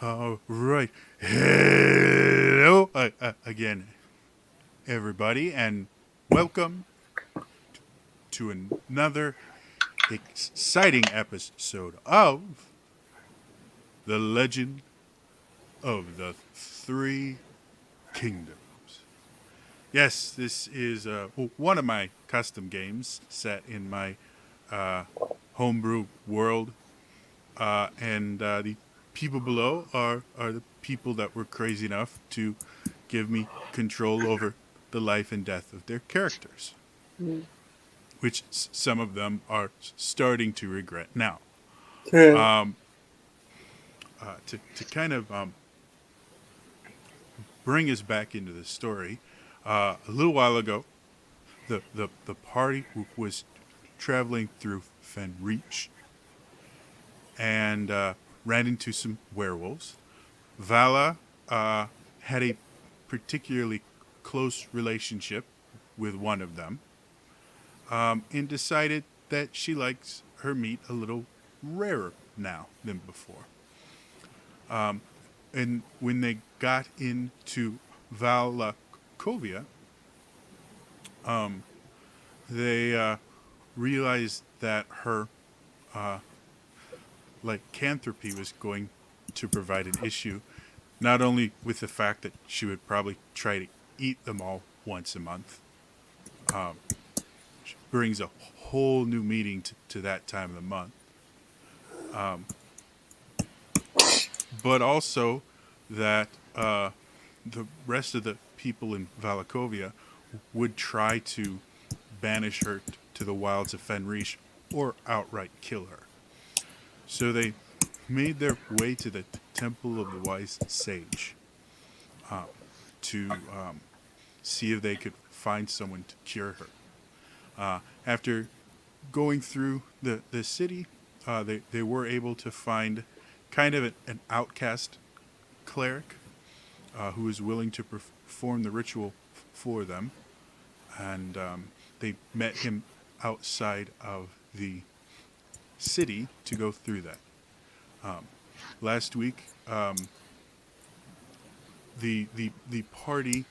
All right. Hello again, everybody, and welcome to another exciting episode of The Legend of the Three Kingdoms. Yes, this is one of my custom games set in my uh, homebrew world, and the people below are the people that were crazy enough to give me control over the life and death of their characters, Mm. which some of them are starting to regret now. Okay. Um, to kind of bring us back into the story, a little while ago, the party was traveling through Fenreach and ran into some werewolves. Vala had a particularly close relationship with one of them, and decided that she likes her meat a little rarer now than before. And when they got into Valakovia, they realized that her lycanthropy was going to provide an issue, not only with the fact that she would probably try to eat them all once a month, which brings a whole new meaning to that time of the month, but also that the rest of the people in Valakovia would try to banish her to the wilds of Fenrish or outright kill her. So they made their way to the Temple of the Wise Sage to see if they could find someone to cure her. After going through the city, they were able to find kind of an outcast cleric who was willing to perform the ritual for them. And they met him outside of the city to go through that. Last week, the party,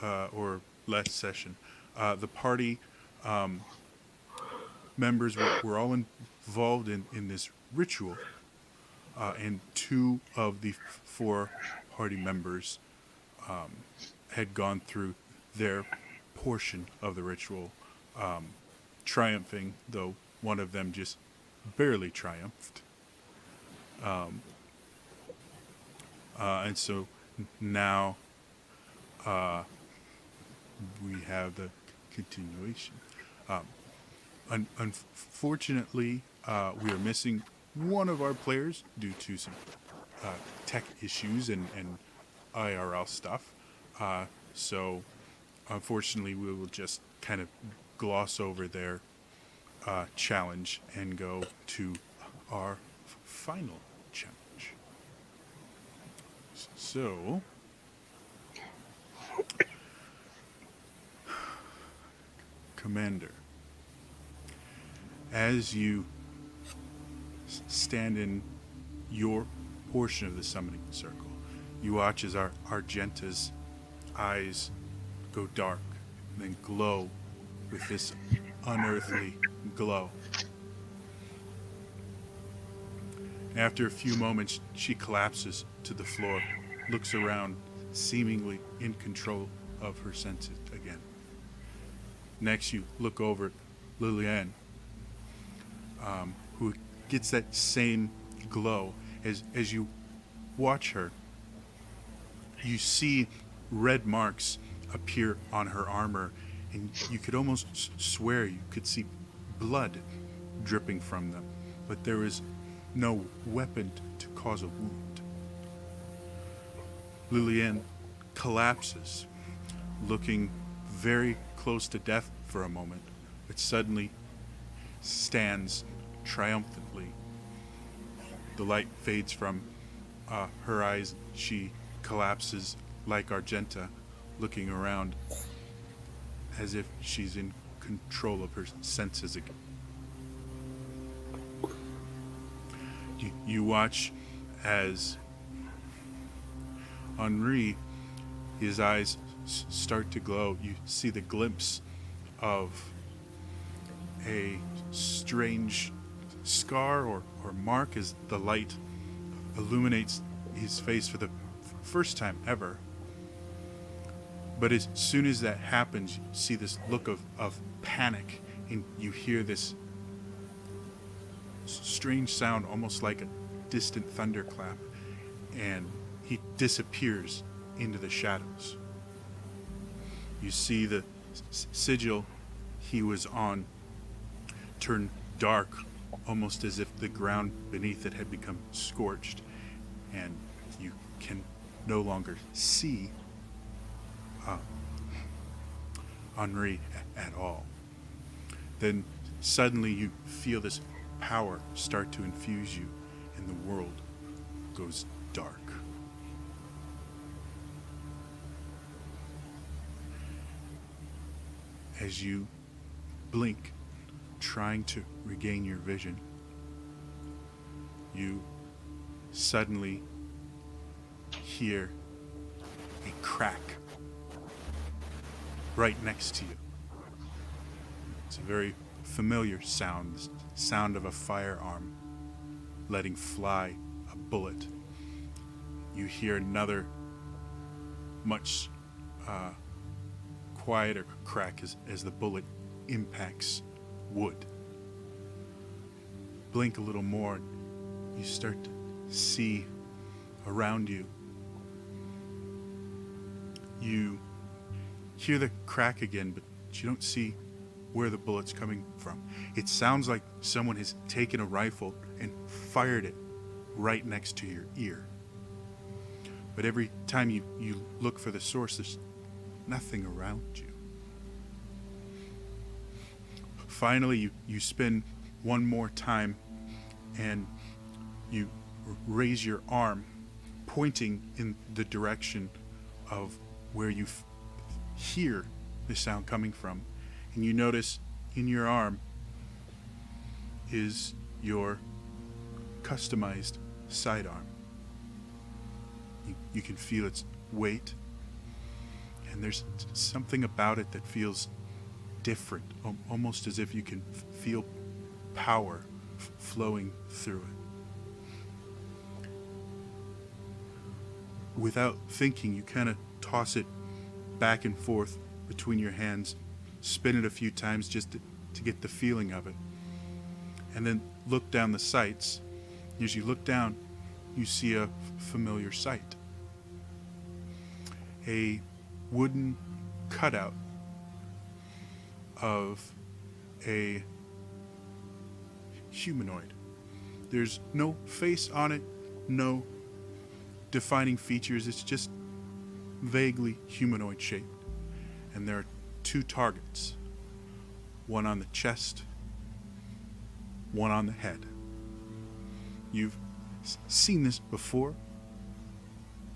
or last session, the party members were all involved in this ritual, and two of the four party members had gone through their portion of the ritual, triumphing, though one of them just barely triumphed. And so now we have the continuation. Unfortunately, we are missing one of our players due to some tech issues and IRL stuff. So, unfortunately, we will just kind of gloss over their challenge and go to our final challenge. So, Commander, as you stand in your portion of the summoning circle, you watch as our Argenta's eyes go dark and then glow with this unearthly glow. After a few moments, she collapses to the floor, looks around, seemingly in control of her senses again. Next, you look over at Liliane, who gets that same glow. As you watch her, you see red marks appear on her armor, and you could almost swear you could see blood dripping from them, but there is no weapon to cause a wound. Liliane collapses, looking very close to death for a moment, but suddenly stands triumphantly. The light fades from her eyes. She collapses like Argenta, looking around as if she's in control of her senses again. You watch as Henri, his eyes start to glow. You see the glimpse of a strange scar or mark as the light illuminates his face for the first time ever. But as soon as that happens, you see this look of panic, and you hear this strange sound, almost like a distant thunderclap, and he disappears into the shadows. You see the sigil he was on turn dark, almost as if the ground beneath it had become scorched, and you can no longer see Henri at all. Then suddenly you feel this power start to infuse you, and the world goes dark. As you blink, trying to regain your vision, you suddenly hear a crack right next to you. It's a very familiar sound, the sound of a firearm letting fly a bullet. You hear another much quieter crack as the bullet impacts wood. Blink a little more, you start to see around you. You hear the crack again, but you don't see where the bullet's coming from. It sounds like someone has taken a rifle and fired it right next to your ear. But every time you look for the source, there's nothing around you. Finally, you spin one more time, and you raise your arm, pointing in the direction of where you hear the sound coming from, and you notice in your arm is your customized sidearm. You can feel its weight, and there's something about it that feels different, almost as if you can feel power flowing through it. Without thinking, you kind of toss it back and forth between your hands, spin it a few times just to get the feeling of it, and then look down the sights. As you look down, you see a familiar sight. A wooden cutout of a humanoid. There's no face on it, no defining features. It's just vaguely humanoid shaped. And there are two targets, one on the chest, one on the head. You've seen this before,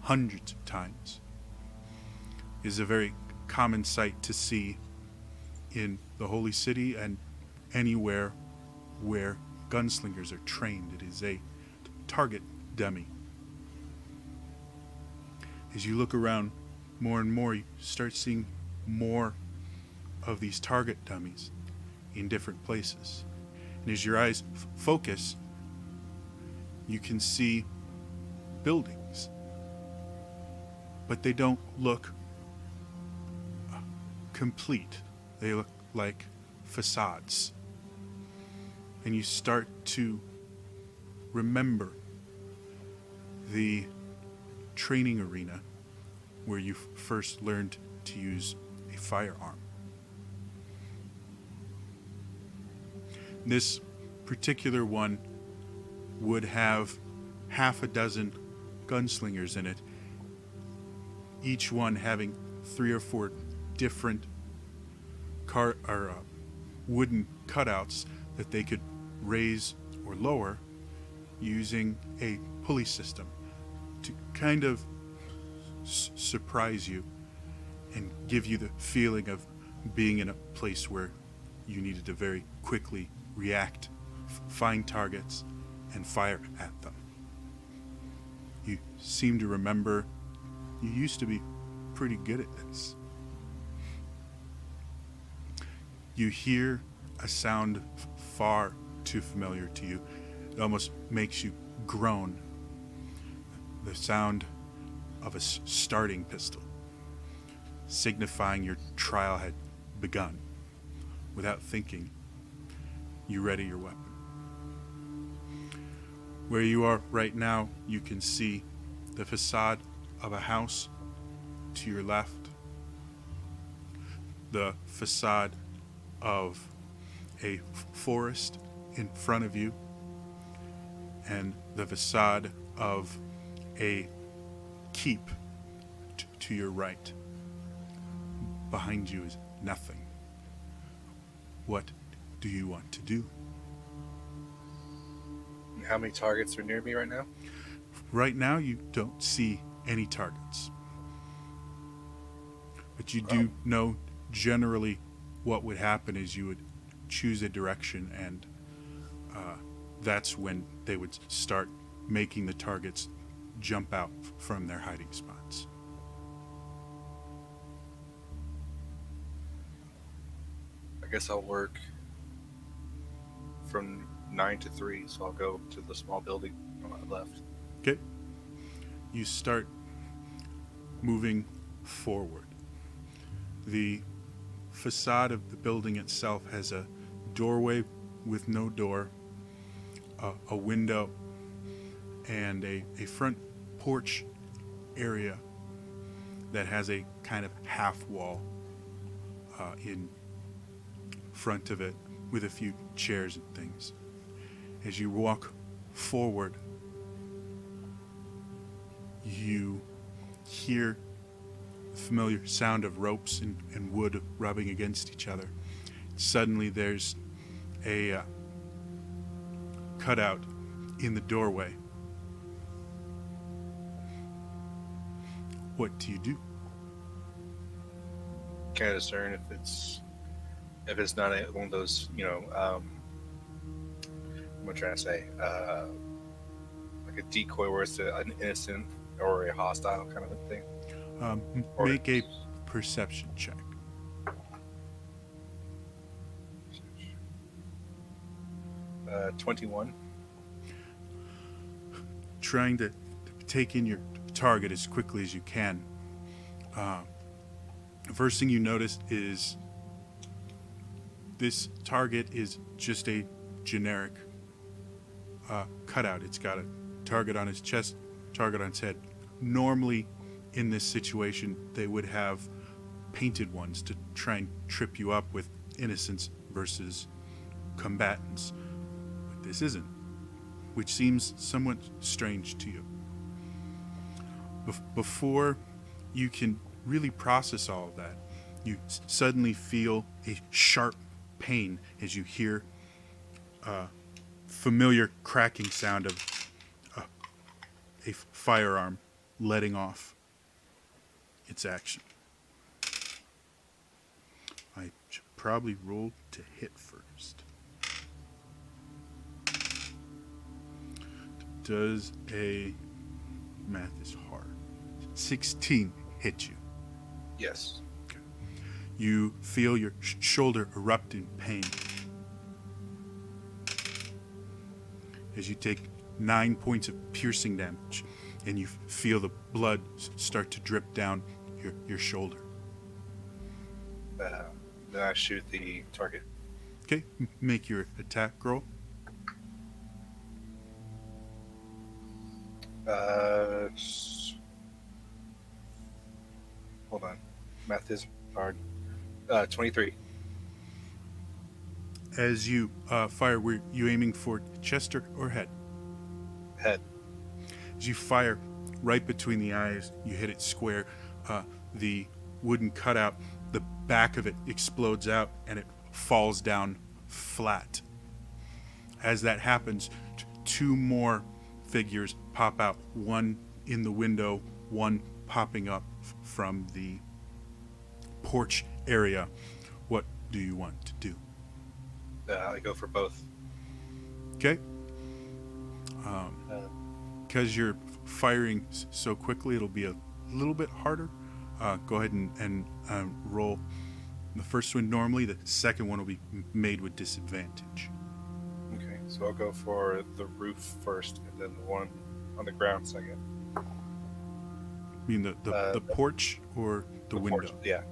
hundreds of times. It is a very common sight to see in the Holy City and anywhere where gunslingers are trained. It is a target dummy. As you look around more and more, you start seeing more of these target dummies in different places. And as your eyes focus, you can see buildings, but they don't look complete. They look like facades. And you start to remember the training arena where you first learned to use a firearm. This particular one would have half a dozen gunslingers in it, each one having 3 or 4 different wooden cutouts that they could raise or lower using a pulley system to kind of surprise you and give you the feeling of being in a place where you needed to very quickly react, find targets, and fire at them. You seem to remember You used to be pretty good at this. You hear a sound far too familiar to you. It almost makes you groan. The sound of a starting pistol, signifying your trial had begun. Without thinking, you ready your weapon. Where you are right now, you can see the facade of a house to your left, the facade of a forest in front of you, and the facade of a keep to your right. Behind you is nothing. What do you want to do? How many targets are near me right now? Right now, you don't see any targets. But you do know generally what would happen is you would choose a direction, and that's when they would start making the targets jump out from their hiding spots. I guess I'll work from 9 to 3, so I'll go to the small building on my left. Okay. You start moving forward. The facade of the building itself has a doorway with no door, a window, and a front porch area that has a kind of half wall in front of it with a few chairs and things. As you walk forward, you hear the familiar sound of ropes and wood rubbing against each other. Suddenly there's a cutout in the doorway. What do you do? Can I discern if it's not one of those, what am I trying to say? Like a decoy where it's an innocent or a hostile kind of a thing? Make a perception check. 21. Trying to take in your target as quickly as you can. The first thing you notice is this target is just a generic cutout. It's got a target on his chest, target on his head. Normally, in this situation, they would have painted ones to try and trip you up with innocents versus combatants. But this isn't, which seems somewhat strange to you. Before you can really process all of that, you suddenly feel a sharp pain as you hear a familiar cracking sound of a firearm letting off its action. I should probably roll to hit first. Does a math is hard. 16 hit you. Yes. Okay. You feel your shoulder erupt in pain as you take 9 points of piercing damage, and you feel the blood start to drip down your shoulder. Then I shoot the target. Okay, make your attack roll. Hold on. Math is hard. 23. As you fire, were you aiming for chest or head? Head. As you fire right between the eyes, you hit it square. The wooden cutout, the back of it explodes out and it falls down flat. As that happens, two more figures pop out, one in the window, one popping up from the porch area. What do you want to do? I go for both. Okay. Because you're firing so quickly, it'll be a little bit harder. Go ahead and roll the first one normally. The second one will be made with disadvantage. Okay, so I'll go for the roof first, and then the one on the ground second. I mean the porch or the window? Porch, yeah.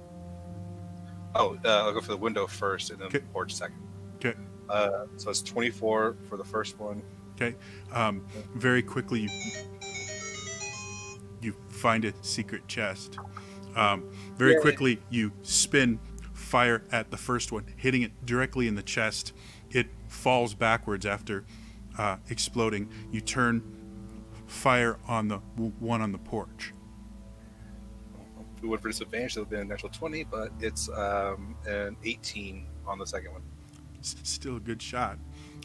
Oh, I'll go for the window first, and then the porch second. Okay. So it's 24 for the first one. Okay. Very quickly, you find a secret chest. Very quickly, you spin, fire at the first one, hitting it directly in the chest. It falls backwards after exploding. You turn, fire on the one on the porch. If we went for disadvantage, it would have been a natural 20, but it's an 18 on the second one. Still a good shot.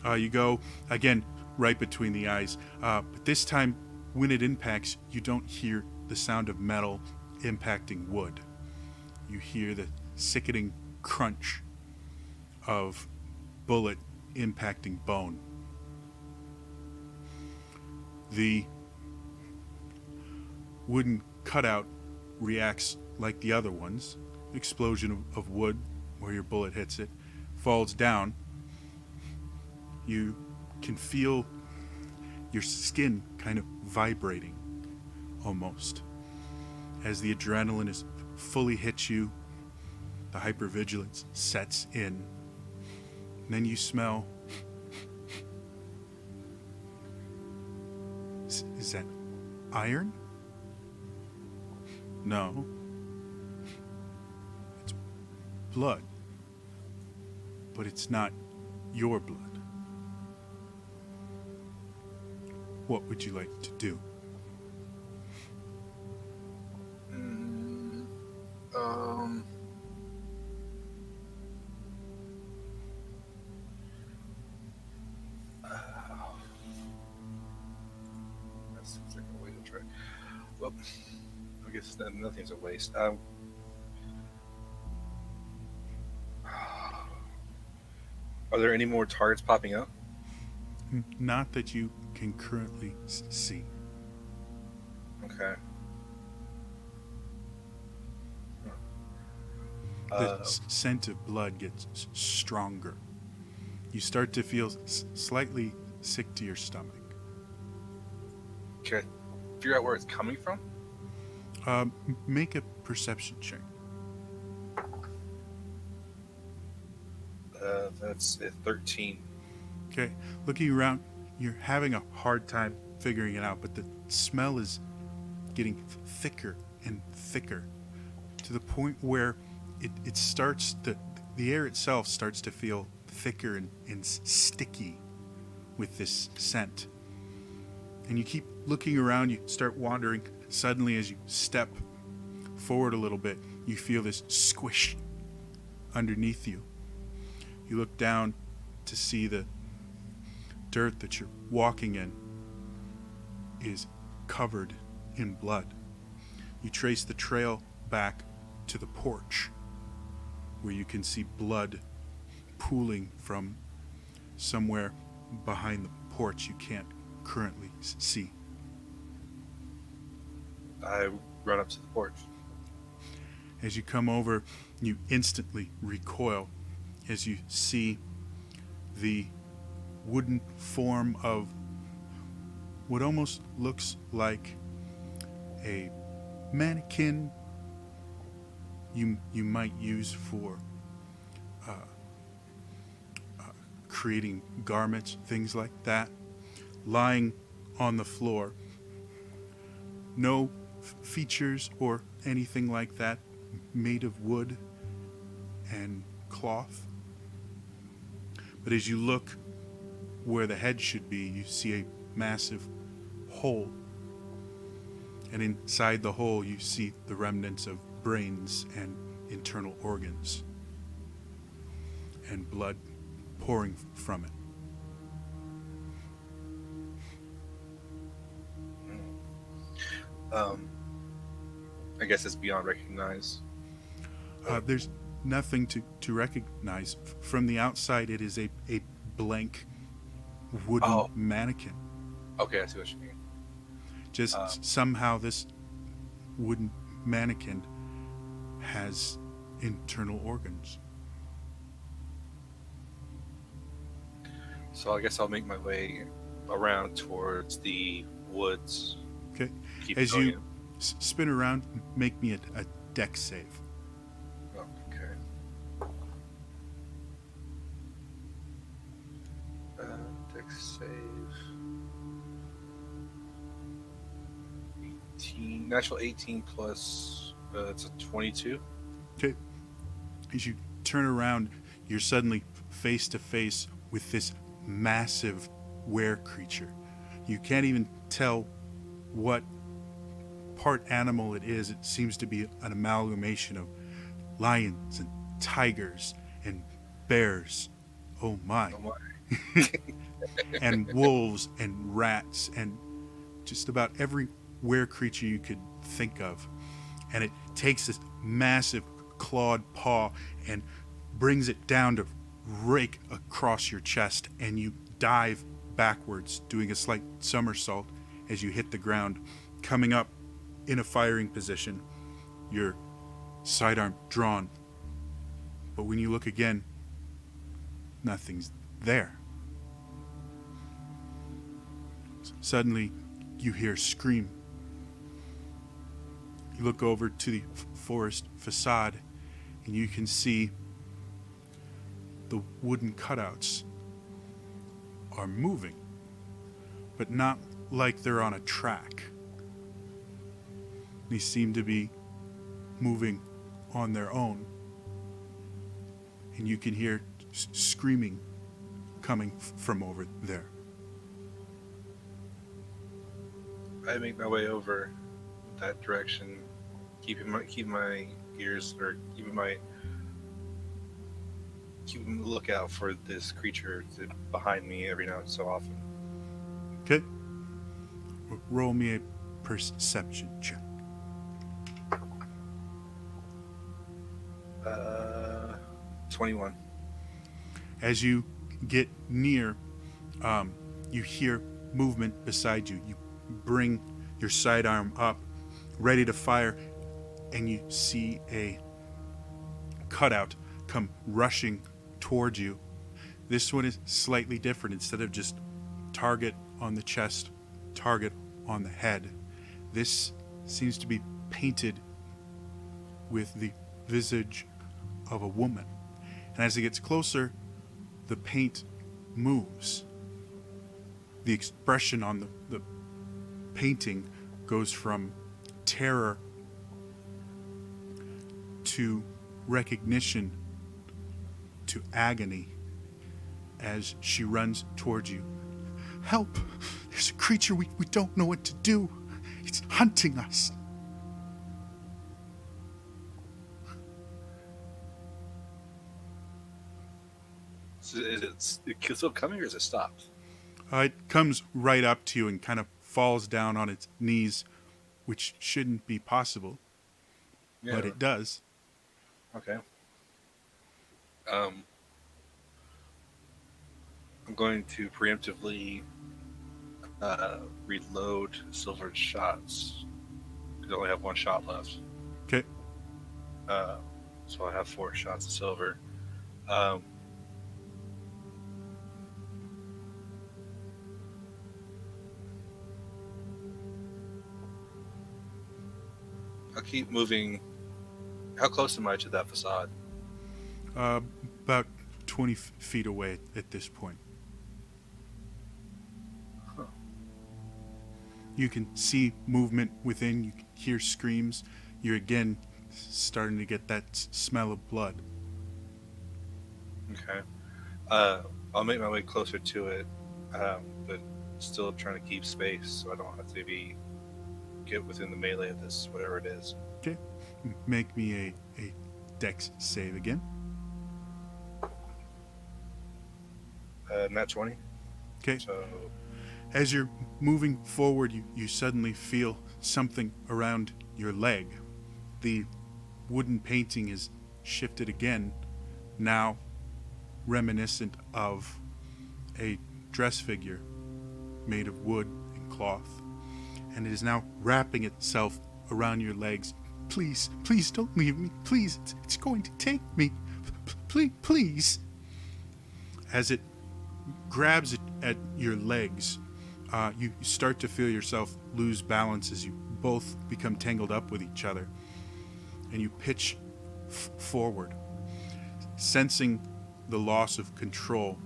You go, again, right between the eyes. But this time, when it impacts, you don't hear the sound of metal impacting wood. You hear the sickening crunch of bullet impacting bone. The wooden cutout reacts like the other ones. Explosion of wood where your bullet hits it falls down. You can feel your skin kind of vibrating almost as the adrenaline is fully hit you. The hypervigilance sets in. And then you smell. Is that iron? No. It's blood. But it's not your blood. What would you like to do? That seems like a way to try. Well, I guess nothing's a waste. Are there any more targets popping up? Not that you can currently see. Okay. The scent of blood gets stronger. You start to feel slightly sick to your stomach. Can I figure out where it's coming from? Make a perception check. That's a 13. Okay, looking around, you're having a hard time figuring it out, but the smell is getting thicker and thicker to the point where it starts to, the air itself starts to feel thicker and sticky with this scent. And you keep looking around, you start wandering. Suddenly, as you step forward a little bit, you feel this squish underneath you. You look down to see the dirt that you're walking in is covered in blood. You trace the trail back to the porch where you can see blood pooling from somewhere behind the porch you can't currently see. I run up to the porch. As you come over, you instantly recoil as you see the wooden form of what almost looks like a mannequin you might use for creating garments, things like that, lying on the floor. No features or anything like that, made of wood and cloth. But as you look where the head should be, you see a massive hole. And inside the hole, you see the remnants of brains and internal organs and blood pouring from it. I guess it's beyond recognize. There's nothing to recognize. From the outside, it is a blank wooden mannequin. Okay, I see what you mean. Just somehow this wooden mannequin has internal organs. So I guess I'll make my way around towards the woods. Okay. Keep As going you spin around, make me a dex save. in. Okay. Dex save. 18. Natural 18 plus. It's a 22. Okay. As you turn around, you're suddenly face to face with this massive were creature. You can't even tell what part animal it is. It seems to be an amalgamation of lions and tigers and bears. Oh my. Oh my. And wolves and rats and just about every were creature you could think of. And it takes this massive clawed paw and brings it down to rake across your chest, and you dive backwards, doing a slight somersault as you hit the ground, coming up in a firing position, your sidearm drawn. But when you look again, nothing's there. Suddenly, you hear a scream. You look over to the forest facade, and you can see the wooden cutouts are moving, but not like they're on a track. They seem to be moving on their own, and you can hear screaming coming from over there. I make my way over that direction, keeping my ears, or keeping a lookout for this creature behind me every now and so often. Okay. Roll me a perception check. 21. As you get near, you hear movement beside you. You bring your sidearm up, ready to fire, and you see a cutout come rushing towards you. This one is slightly different. Instead of just target on the chest, target on the head, this seems to be painted with the visage of a woman. And as it gets closer, the paint moves. The expression on the painting goes from terror to recognition to agony as she runs towards you. Help! There's a creature, we don't know what to do. It's hunting us. So is it still coming, or is it stopped? It comes right up to you and kind of falls down on its knees, which shouldn't be possible, but it does. Okay. I'm going to preemptively reload silvered shots, because I only have one shot left. Okay. So I have 4 shots of silver. I'll keep moving. How close am I to that facade? About 20 feet away at this point. Huh. You can see movement within. You can hear screams. You're again starting to get that smell of blood. Okay. I'll make my way closer to it, but still trying to keep space so I don't have to get within the melee of this, whatever it is. Okay. Make me a dex save again. Nat 20. Okay. So As you're moving forward, you suddenly feel something around your leg. The wooden painting is shifted again, now reminiscent of a dress figure made of wood and cloth, and it is now wrapping itself around your legs. Please, please don't leave me. Please, it's going to take me. Please, please. As it grabs at your legs, you start to feel yourself lose balance as you both become tangled up with each other. And you pitch forward. Sensing the loss of control,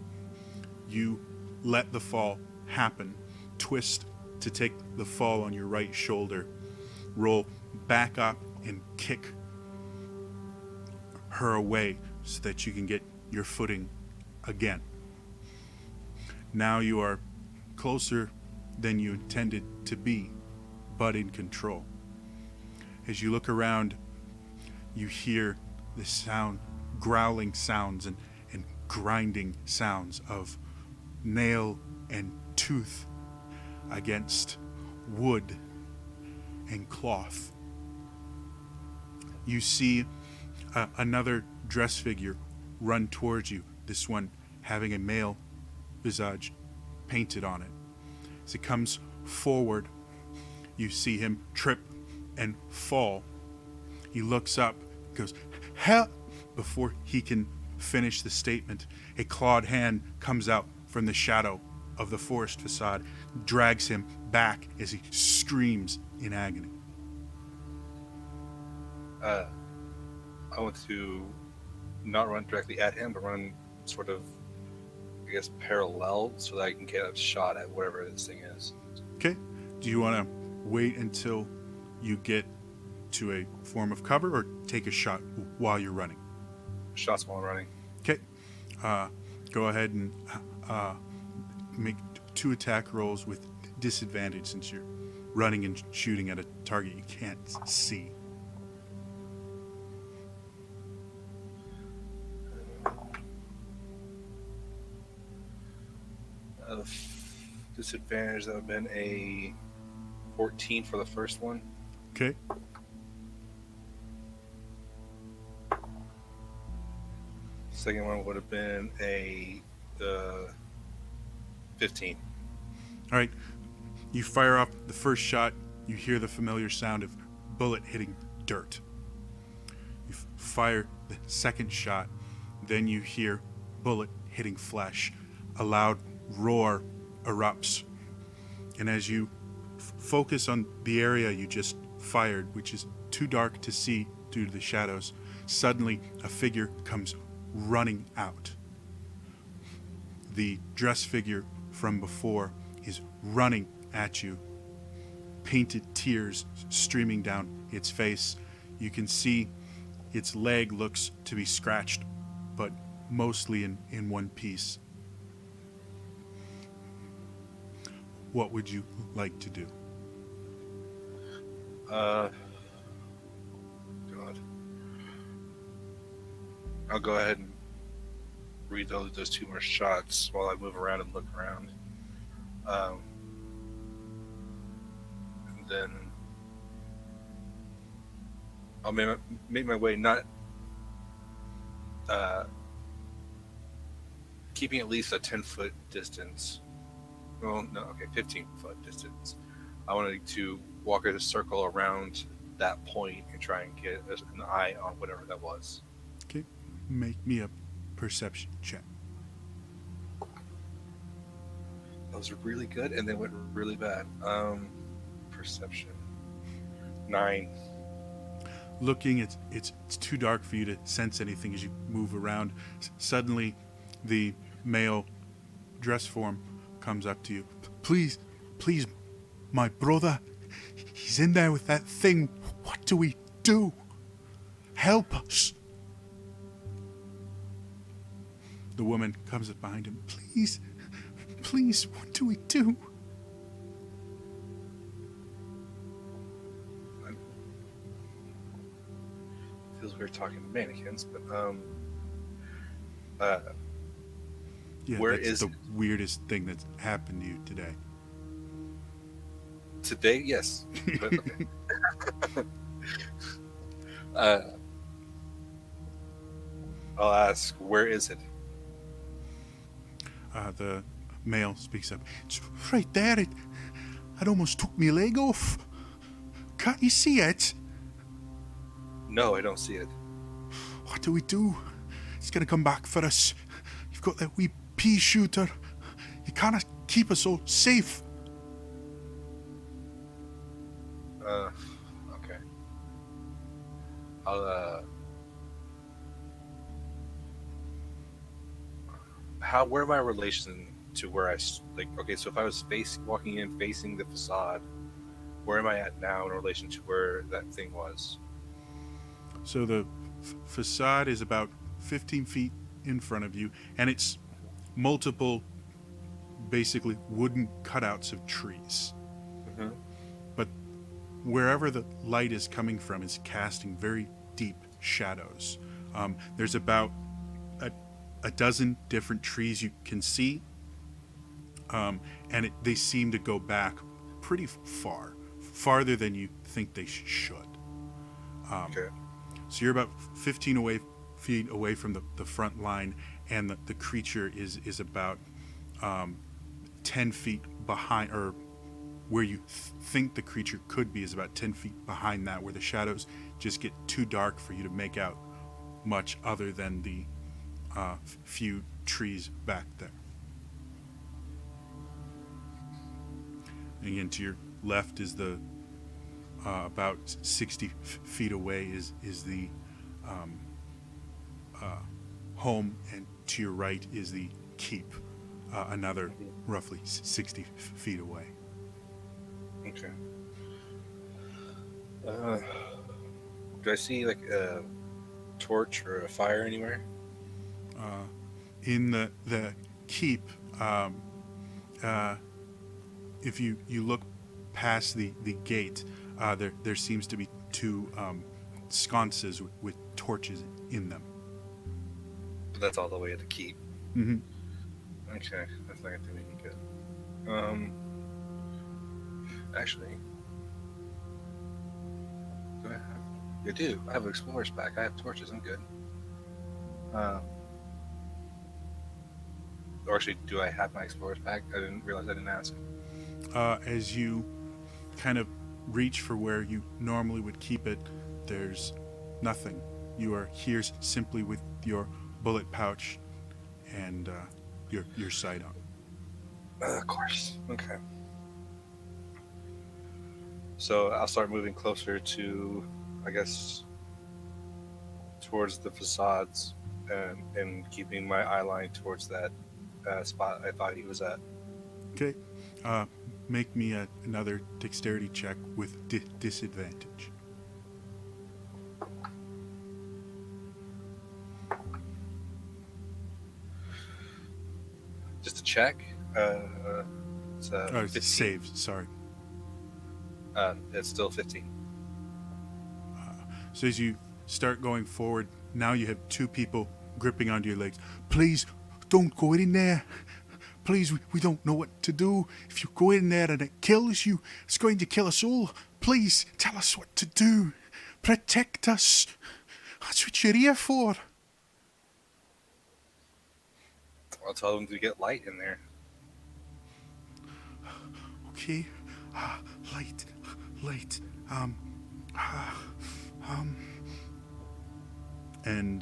you let the fall happen, twist to take the fall on your right shoulder, roll back up and kick her away so that you can get your footing again. Now you are closer than you intended to be, but in control. As you look around, you hear the sound, growling sounds and grinding sounds of nail and tooth against wood and cloth. You see another dress figure run towards you, this one having a male visage painted on it. As it comes forward, you see him trip and fall. He looks up, goes, "Help!" Before he can finish the statement, a clawed hand comes out from the shadow of the forest facade, drags him back as he screams in agony. I want to not run directly at him, but run sort of, I guess, parallel so that I can get a shot at whatever this thing is. Okay. Do you want to wait until you get to a form of cover or take a shot while you're running? Shots while I'm running. Okay. Go ahead and make 2 attack rolls with disadvantage since you're running and shooting at a target you can't see. Disadvantage, that would have been a 14 for the first one. Okay. Second one would have been a 15. All right. You fire off the first shot. You hear the familiar sound of bullet hitting dirt. You fire the second shot. Then you hear bullet hitting flesh. A loud roar erupts. And as you focus on the area you just fired, which is too dark to see due to the shadows, suddenly a figure comes running out. The dress figure from before is running at you, painted tears streaming down its face. You can see its leg looks to be scratched, but mostly in one piece. What would you like to do? God. I'll go ahead and reload those 2 more shots while I move around and look around. And then I'll make my way, not keeping at least a 10-foot distance. Well, no, okay, 15-foot distance. I wanted to walk in a circle around that point and try and get an eye on whatever that was. Okay, make me a perception check. That was really good, and then went really bad. Perception 9. Looking, it's too dark for you to sense anything as you move around. Suddenly, the male dress form comes up to you. Please, my brother, he's in there with that thing. What do we do? Help us. The woman comes up behind him. Please, what do we do? Feels weird talking to mannequins, but yeah, where that's is the weirdest thing that's happened to you today. Today? Yes. But, okay. I'll ask, where is it? The male speaks up. It's right there. It almost took me leg off. Can't you see it? No, I don't see it. What do we do? It's gonna come back for us. You've got that wee pea shooter. You can't keep us all safe. Okay. I'll where am I relation to where okay, so if I was walking in facing the facade, where am I at now in relation to where that thing was? So the facade is about 15 feet in front of you, and it's multiple, basically wooden cutouts of trees. Mm-hmm. But wherever the light is coming from is casting very deep shadows. There's about a dozen different trees you can see, and they seem to go back pretty far, farther than you think they should. Okay. So you're about 15 feet away from the front line, and the creature is about 10 feet behind, or where you think the creature could be is about 10 feet behind that, where the shadows just get too dark for you to make out much other than the few trees back there. And again, to your left is the about 60 feet away is the home, and to your right is the keep, another roughly 60 feet away. Okay. Do I see like a torch or a fire anywhere? In the keep, if you look past the gate, there seems to be two sconces with torches in them. But that's all the way at the keep. Mm-hmm. Okay, that's not gonna do any good. Actually, do I have? I do. I have an explorer's pack. I have torches. I'm good. Or actually, do I have my explorer's pack? I didn't realize I didn't ask. As you kind of reach for where you normally would keep it, there's nothing. You are here simply with your bullet pouch and your sight on. Of course. Okay. So I'll start moving closer to, I guess, towards the facades, and keeping my eye line towards that spot I thought he was at. Okay. Make me another dexterity check with disadvantage. Just a check. It's Oh, 15. save. Sorry. It's still 15. So as you start going forward, now you have two people gripping onto your legs. Please, don't go in there. Please, we don't know what to do. If you go in there and it kills you, it's going to kill us all. Please, tell us what to do. Protect us. That's what you're here for. I'll tell them to get light in there. Okay. Light. And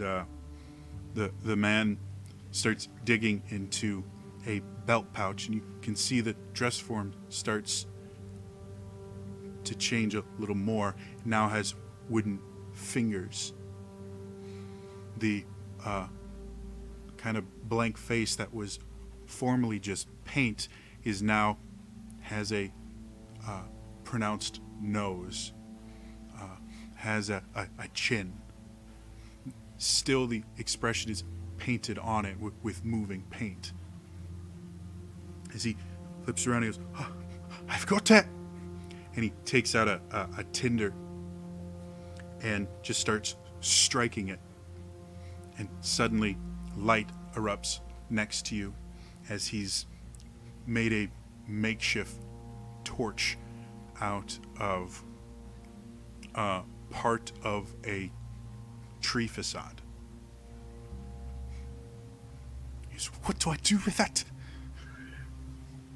the man starts digging into a belt pouch, and you can see the dress form starts to change a little more. It now has wooden fingers. The kind of blank face that was formerly just paint is now has a pronounced nose, has a chin. Still, the expression is painted on it with moving paint. As he flips around, he goes, "Oh, I've got it!" And he takes out a tinder and just starts striking it. And suddenly, light erupts next to you as he's made a makeshift torch out of part of a tree facade. He says, "What do I do with that?"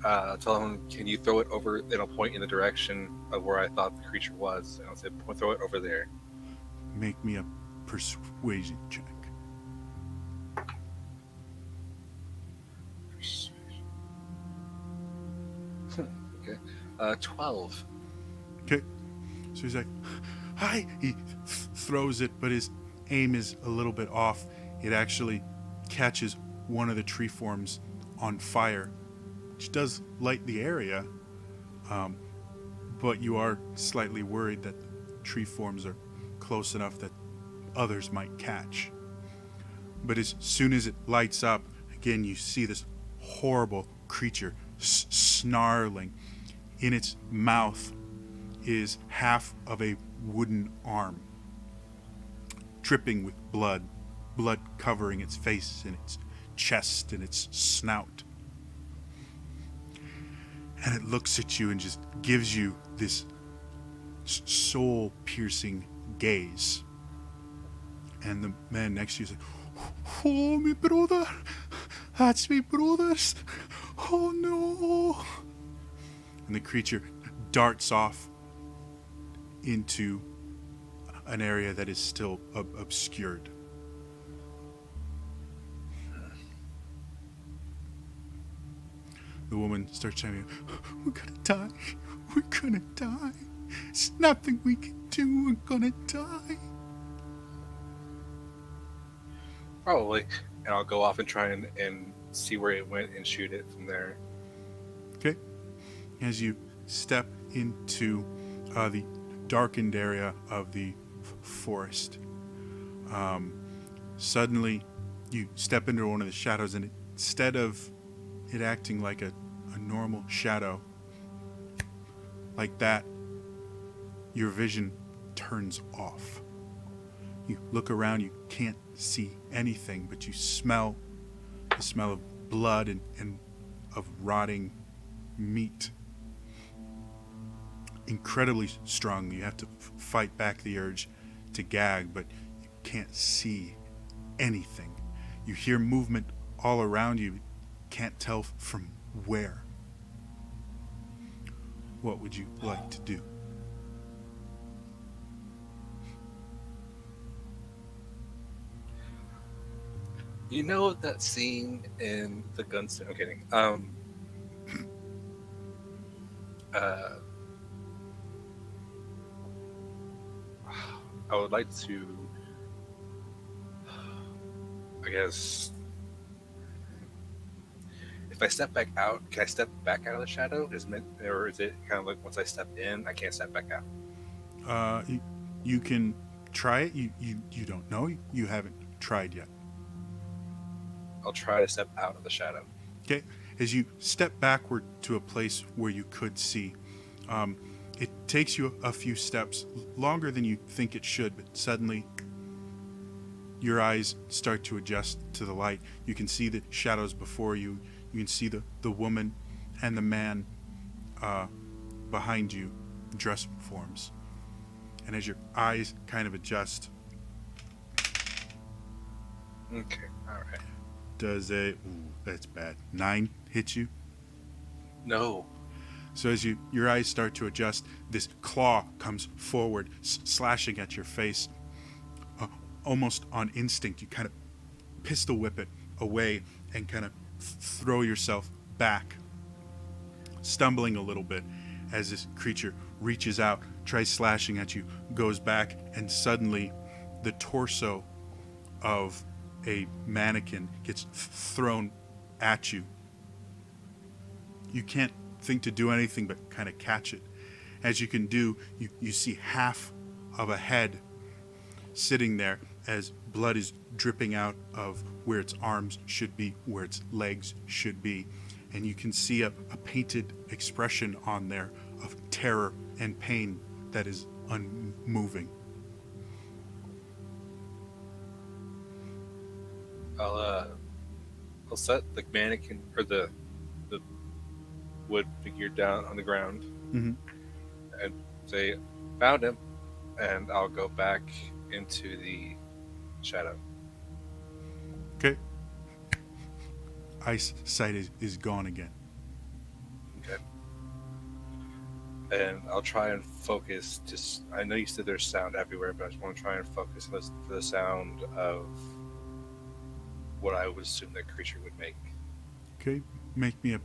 tell him, can you throw it over? And I'll point in the direction of where I thought the creature was. And I'll say, throw it over there. Make me a persuasion check. Okay. 12. Okay. So he's like, hi. He throws it, but his aim is a little bit off. It actually catches one of the tree forms on fire, which does light the area. But you are slightly worried that tree forms are close enough that others might catch. But as soon as it lights up, again, you see this horrible creature snarling. In its mouth is half of a wooden arm, dripping with blood covering its face and its chest and its snout. And it looks at you and just gives you this soul-piercing gaze. And the man next to you is like, oh, my brother, that's my brothers. Oh, no. And the creature darts off into an area that is still obscured. The woman starts chiming, we're gonna die. We're gonna die. There's nothing we can do. We're gonna die. Probably. And I'll go off and try and see where it went and shoot it from there. Okay. As you step into the darkened area of the forest, suddenly you step into one of the shadows, and instead of it acting like a normal shadow, like that, your vision turns off. You look around, you can't see anything, but you smell the smell of blood and of rotting meat. Incredibly strong. You have to fight back the urge to gag, but you can't see anything. You hear movement all around you, can't tell from where. What would you like to do? You know that scene in the Gunslinger? I'm kidding. I would like to, I guess, if I step back out, can I step back out of the shadow? Or is it kind of like once I step in, I can't step back out? You can try it. You don't know. You haven't tried yet. I'll try to step out of the shadow. Okay. As you step backward to a place where you could see, it takes you a few steps, longer than you think it should, but suddenly your eyes start to adjust to the light. You can see the shadows before you. You can see the woman and the man behind you, dress forms. And as your eyes kind of adjust, Okay, all right. does that's bad, 9 hit you? No. So as your eyes start to adjust, this claw comes forward, slashing at your face. Almost on instinct, you kind of pistol whip it away and kind of throw yourself back, stumbling a little bit as this creature reaches out, tries slashing at you, goes back, and suddenly the torso of a mannequin gets thrown at you. You can't think to do anything but kind of catch it. As you can do, you see half of a head sitting there as blood is dripping out of where its arms should be, where its legs should be. And you can see a painted expression on there of terror and pain that is unmoving. I'll set the mannequin or the wood figure down on the ground Mm-hmm. and say, "Found him," and I'll go back into the shadow. Okay. Eyesight is gone again. and I'll try and focus. Just I know you said there's sound everywhere, but I just want to try and focus and listen for the sound of what I would assume that creature would make. Okay, make me a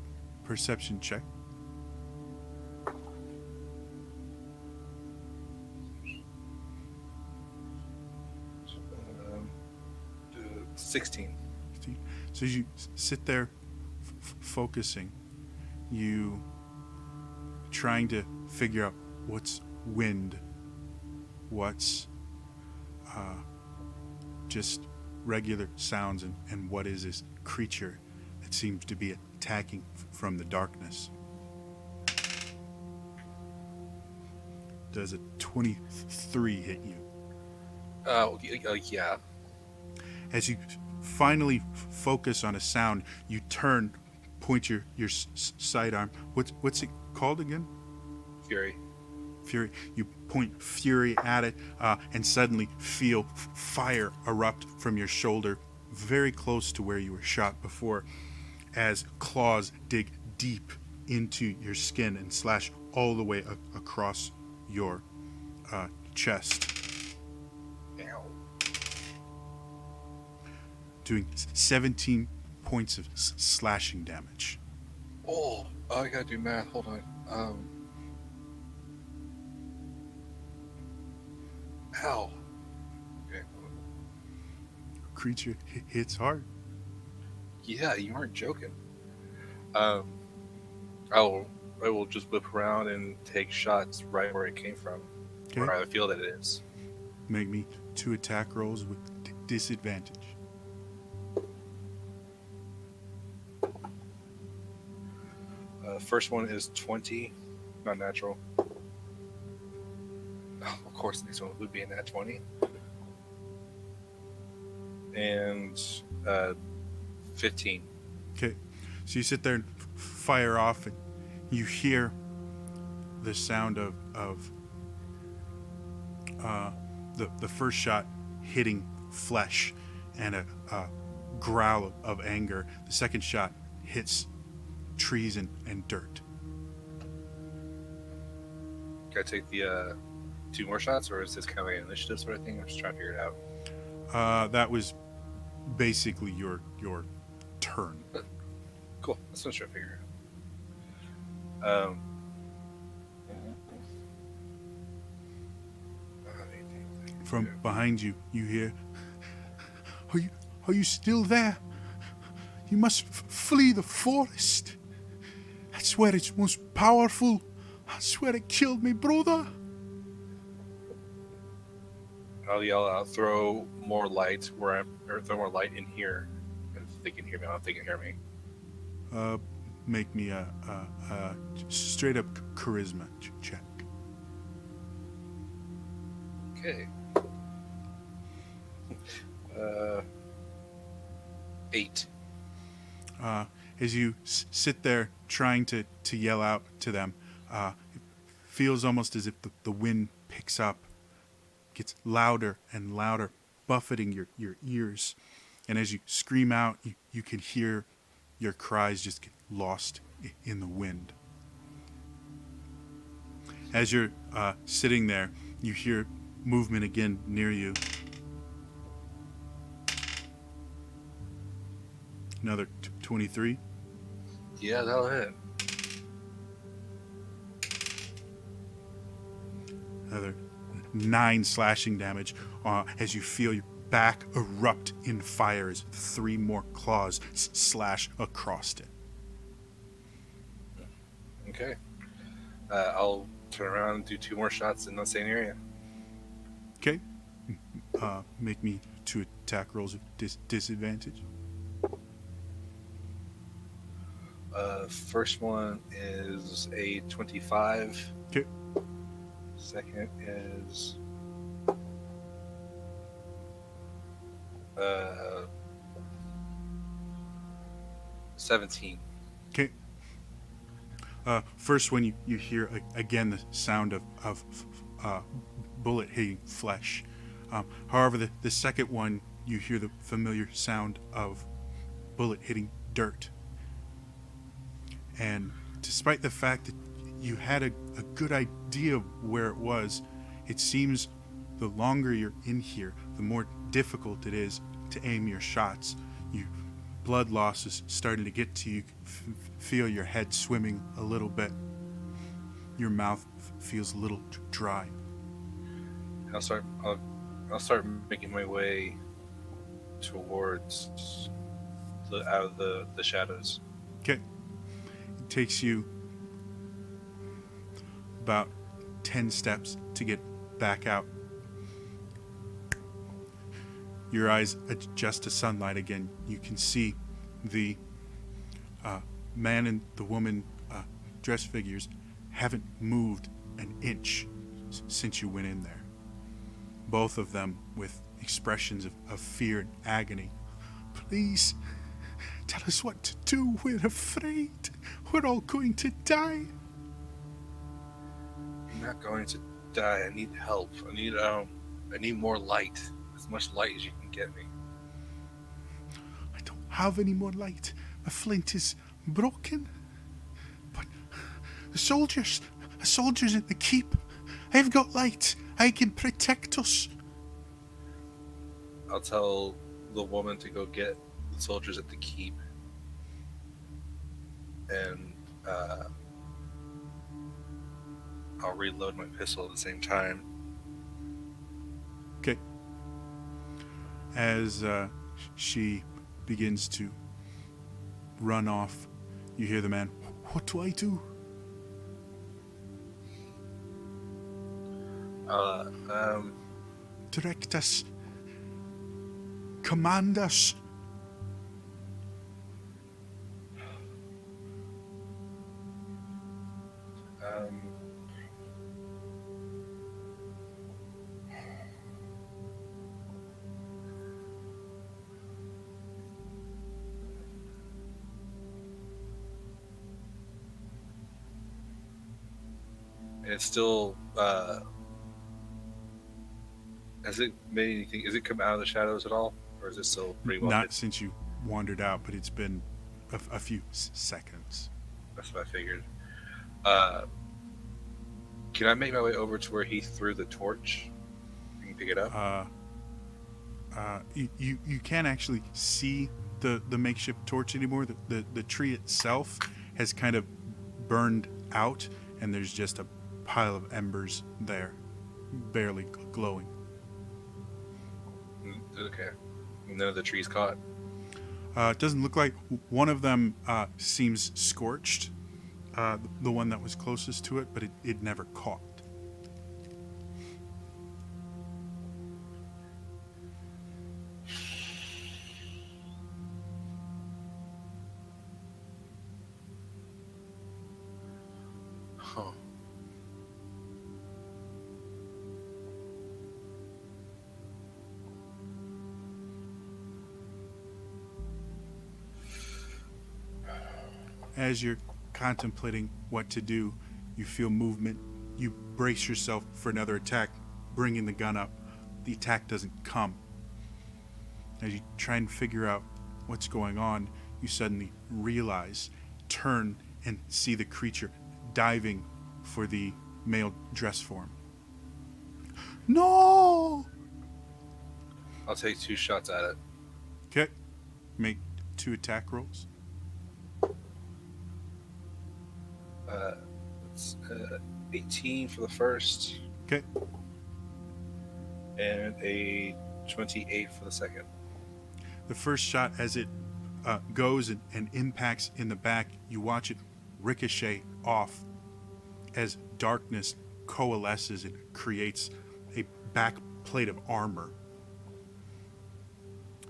perception check. Um, 16. So as you sit there focusing, you trying to figure out what's wind, what's just regular sounds, and what is this creature that seems to be attacking from the darkness. Does a 23 hit you? Yeah. As you finally focus on a sound, you turn, point your sidearm. What's it called again? Fury. Fury. You point Fury at it, and suddenly feel fire erupt from your shoulder, very close to where you were shot before, as claws dig deep into your skin and slash all the way across your chest, Ow. doing 17 points of slashing damage. Oh, I gotta do math. Hold on. Ow. Okay. Creature hits hard. Yeah, you aren't joking. I will just whip around and take shots right where it came from, Okay. where I feel that it is. Make me 2 attack rolls with disadvantage. First one is 20, not natural. Oh, of course, the next one would be a nat 20. And 15. Okay, so you sit there and fire off, and you hear the sound of the first shot hitting flesh and a growl of anger. The second shot hits trees and dirt. Can I take the 2 more shots, or is this kind of like an initiative sort of thing? I'm just trying to figure it out. That was basically your turn. Cool. That's what I'm trying to figure out. From behind you, you hear, Are you still there? You must flee the forest. That's where it's most powerful. That's where it killed me brother. I'll yell out, throw more light or throw more light in here. If they can hear me, I don't know if they can hear me. Make me a straight up charisma check. Okay. 8. As you sit there trying to yell out to them, it feels almost as if the wind picks up, gets louder and louder, buffeting your ears. And as you scream out, you can hear your cries just get lost in the wind. As you're sitting there, you hear movement again near you. Another 23. Yeah, that'll hit. Another 9 slashing damage as you feel your back erupt in fire as 3 more claws slash across it. Okay. I'll turn around and do 2 more shots in the same area. Okay. Make me 2 attack rolls of disadvantage. First one is a 25. Okay. Second is 17. Okay. First one you hear again the sound of bullet hitting flesh. However, the second one you hear the familiar sound of bullet hitting dirt. And despite the fact that you had a good idea of where it was. It seems the longer you're in here, the more difficult it is to aim your shots. Blood loss is starting to get to you. Feel your head swimming a little bit. Your mouth feels a little dry. I'll start making my way towards out of the shadows. Okay. It takes you about 10 steps to get back out. Your eyes adjust to sunlight again. You can see the man and the woman dress figures haven't moved an inch since you went in there. Both of them with expressions of fear and agony. Please, tell us what to do. We're afraid. We're all going to die. I'm not going to die. I need help. I need more light. As much light as you can get me. I don't have any more light. My flint is broken. But the soldiers at the keep, I've got light. I can protect us. I'll tell the woman to go get the soldiers at the keep. And I'll reload my pistol at the same time. Okay. As she begins to run off, you hear the man, what do I do? Direct us. Command us. And it's still has it made anything? Has it come out of the shadows at all, or is it still pretty well? Not since you wandered out, but it's been a few seconds. That's what I figured. Can I make my way over to where he threw the torch? You can pick it up. You can't actually see the makeshift torch anymore. The tree itself has kind of burned out, and there's just a pile of embers there, barely glowing. Okay. None of the trees caught. It doesn't look like one of them seems scorched, the one that was closest to it, but it never caught. Huh. As you're contemplating what to do, you feel movement. You brace yourself for another attack, bringing the gun up. The attack doesn't come. As you try and figure out what's going on, you suddenly realize, turn, and see the creature diving for the male dress form. No! I'll take 2 shots at it. Okay. Make 2 attack rolls. It's 18 for the first. Okay. And a 28 for the second. The first shot, as it goes and impacts in the back, you watch it ricochet off as darkness coalesces and creates a back plate of armor.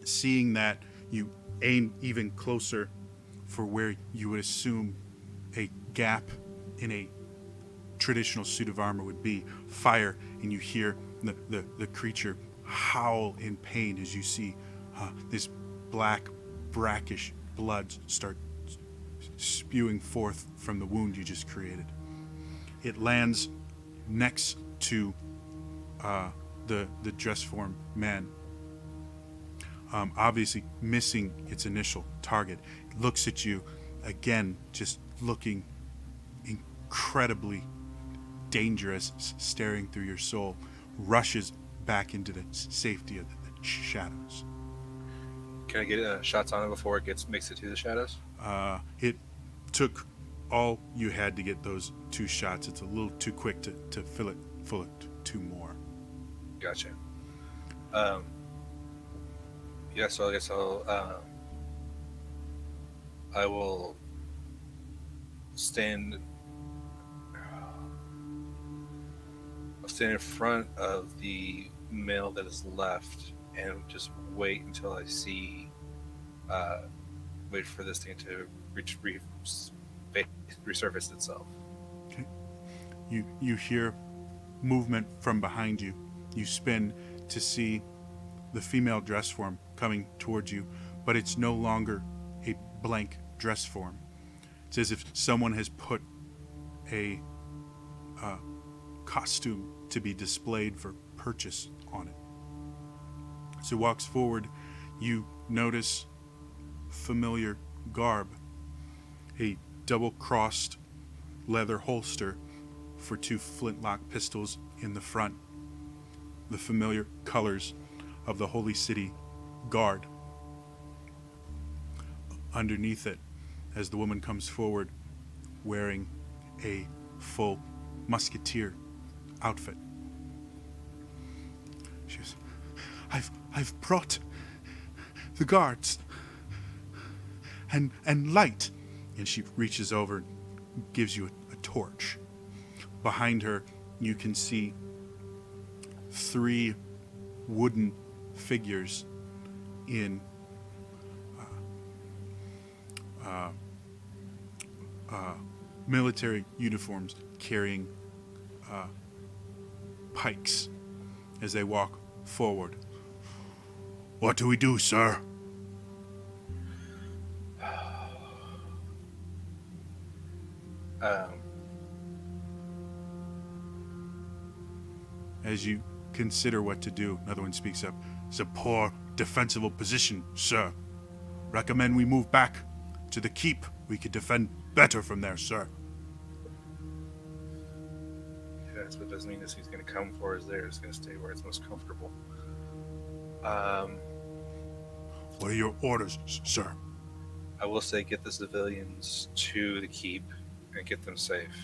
Seeing that, you aim even closer for where you would assume a gap in a traditional suit of armor would be. Fire, and you hear the creature howl in pain as you see this black, brackish blood start spewing forth from the wound you just created. It lands next to the dress form man, obviously missing its initial target. It looks at you again, just looking incredibly dangerous, staring through your soul, rushes back into the safety of the shadows. Can I get shots on it before it makes it to the shadows? It took all you had to get those 2 shots. It's a little too quick to fill it 2 more. Gotcha. Yeah, so I guess I will stand. I'll stand in front of the male that is left and just wait until I see. Wait for this thing to resurface itself. Okay. You hear movement from behind you. You spin to see the female dress form coming towards you, but it's no longer a blank dress form. It's as if someone has put a costume to be displayed for purchase on it. So walks forward, you notice familiar garb, a double-crossed leather holster for 2 flintlock pistols in the front, the familiar colors of the Holy City Guard. Underneath it, as the woman comes forward, wearing a full musketeer outfit. She goes, I've brought the guards and light. And she reaches over and gives you a torch. Behind her, you can see 3 wooden figures in military uniforms carrying pikes as they walk forward. What do we do, sir? As you consider what to do, another one speaks up. It's a poor defensible position, sir. Recommend we move back to the keep. We could defend better from there, sir. Yeah, that's what doesn't mean this he's going to come for is there. It's going to stay where it's most comfortable. What are your orders, sir? I will say get the civilians to the keep and get them safe.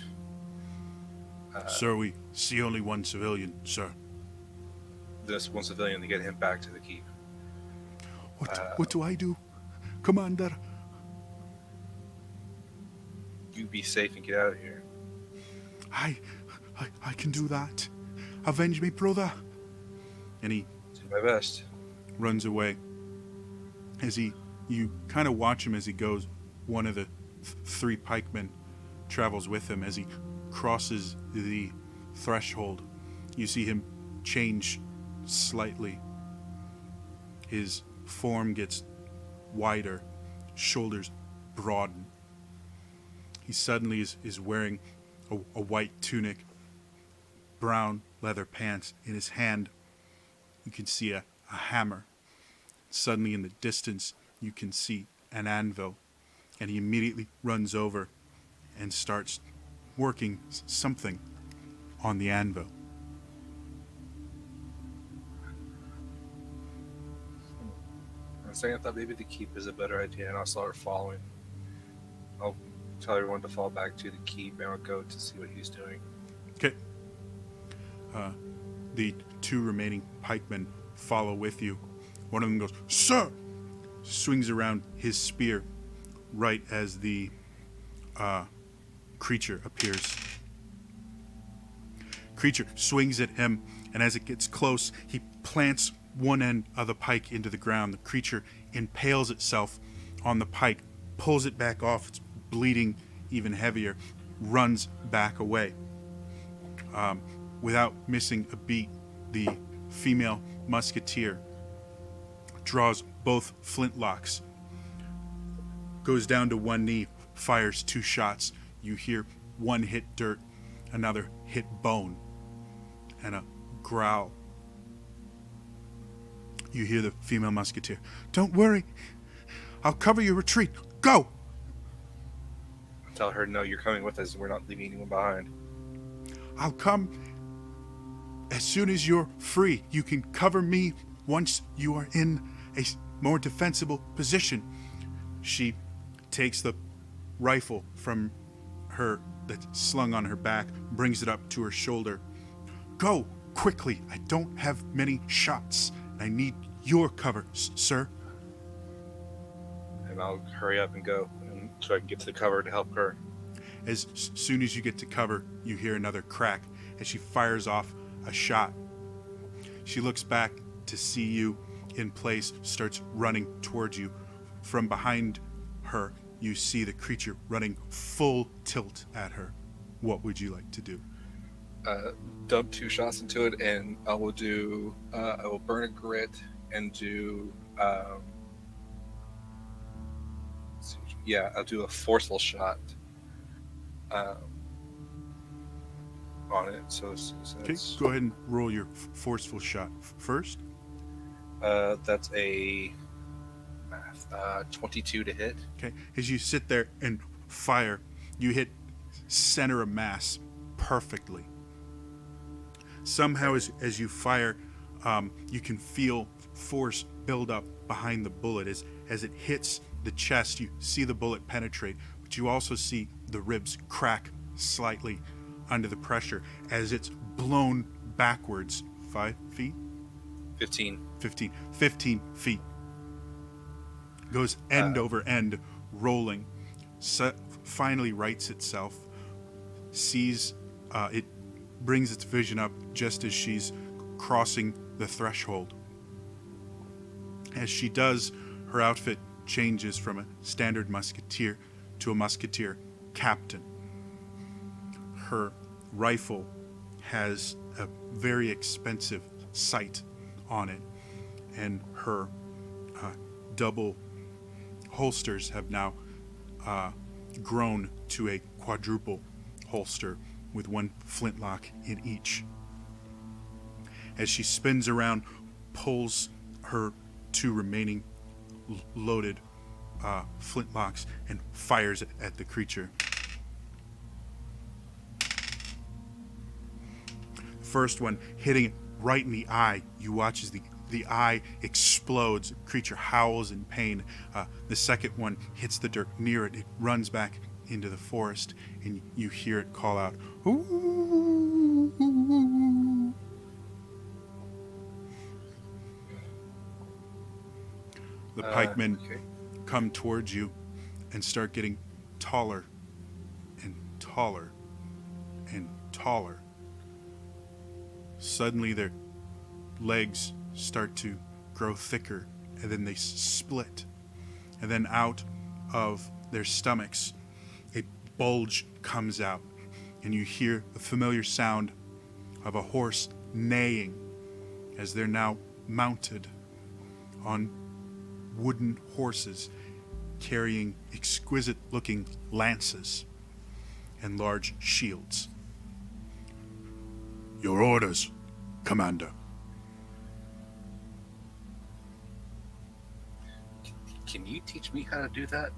Sir, we see only one civilian, sir. This one civilian to get him back to the keep. What do I do, Commander? You be safe and get out of here. I can do that. Avenge me, brother. And he Do my best. runs away. You kind of watch him as he goes. One of the 3 pikemen travels with him. As he crosses the threshold, you see him change slightly. His form gets wider, shoulders broaden. He suddenly is wearing a white tunic, brown leather pants. In his hand, you can see a hammer. Suddenly in the distance, you can see an anvil, and he immediately runs over and starts working something on the anvil. I'm saying I thought maybe the keep is a better idea, and I'll start following. I'll tell everyone to fall back to the keep, and I'll go to see what he's doing. Okay. The 2 remaining pikemen follow with you. One of them goes, "Sir!" Swings around his spear right as the creature appears. Creature swings at him, and as it gets close, he plants one end of the pike into the ground. The creature impales itself on the pike, pulls it back off. It's bleeding even heavier, runs back away. Without missing a beat, the female musketeer draws both flintlocks, goes down to one knee, fires 2 shots. You hear one hit dirt, another hit bone, and a growl. You hear the female musketeer, "Don't worry, I'll cover your retreat. Go!" tell her, no, you're coming with us. We're not leaving anyone behind. I'll come as soon as you're free. You can cover me once you are in a more defensible position. She takes the rifle from her that's slung on her back, brings it up to her shoulder. Go, quickly. I don't have many shots. I need your cover, sir. And I'll hurry up and go so I can get to the cover to help her. As soon as you get to cover, you hear another crack as she fires off a shot. She looks back to see you in place, starts running towards you. From behind her, you see the creature running full tilt at her. What would you like to do? Dump 2 shots into it, and I will burn a grit and do I'll do a forceful shot on it. So okay, go ahead and roll your forceful shot first. That's a 22 to hit. Okay, as you sit there and fire, you hit center of mass perfectly. Somehow, as you fire, you can feel force build up behind the bullet. As it hits the chest, you see the bullet penetrate, but you also see the ribs crack slightly under the pressure as it's blown backwards 5 feet? 15 feet. Goes end over end, rolling. Finally rights itself, sees it brings its vision up just as she's crossing the threshold. As she does, her outfit changes from a standard musketeer to a musketeer captain. Her rifle has a very expensive sight on it, and her double holsters have now grown to a quadruple holster with one flintlock in each. As she spins around, pulls her 2 remaining loaded flintlocks and fires at the creature. The first one hitting it right in the eye. You watch as the eye explodes. The creature howls in pain. The second one hits the dirt near it. It runs back into the forest, and you hear it call out, "Ooh." The pikemen come towards you and start getting taller and taller and taller. Suddenly their legs start to grow thicker, and then they split. And then out of their stomachs, a bulge comes out, and you hear the familiar sound of a horse neighing as they're now mounted on wooden horses carrying exquisite-looking lances and large shields. Your orders, Commander. Can you teach me how to do that?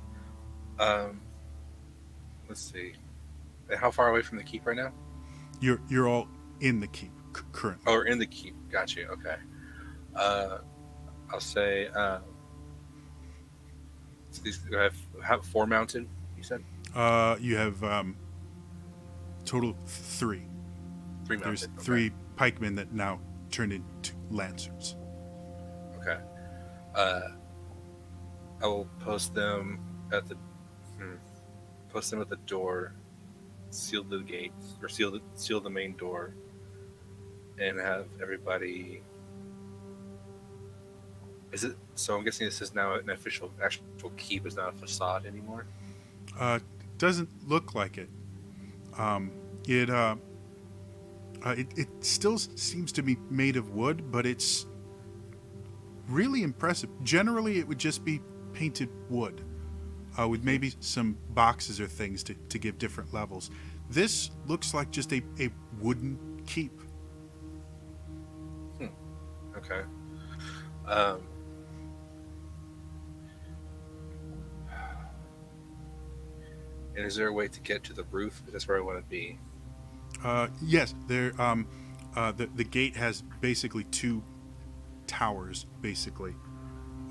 Let's see. How far away from the keep right now? You're all in the keep currently. Oh, we're in the keep. Got you. Okay. I'll say. So these have 4 mounted. You said. You have total 3. 3 mounted. There's 3 pikemen that now turned into lancers. Okay. I will post them at the door, seal the gates, or seal the main door, and have everybody. Is it so? I'm guessing this is now an actual keep. Is not a facade anymore. Doesn't look like it. It still seems to be made of wood, but it's really impressive. Generally, it would just be painted wood with maybe some boxes or things to give different levels. This looks like just a wooden keep. Okay. And is there a way to get to the roof? That's where I want to be. Yes, there. The gate has basically two towers, basically,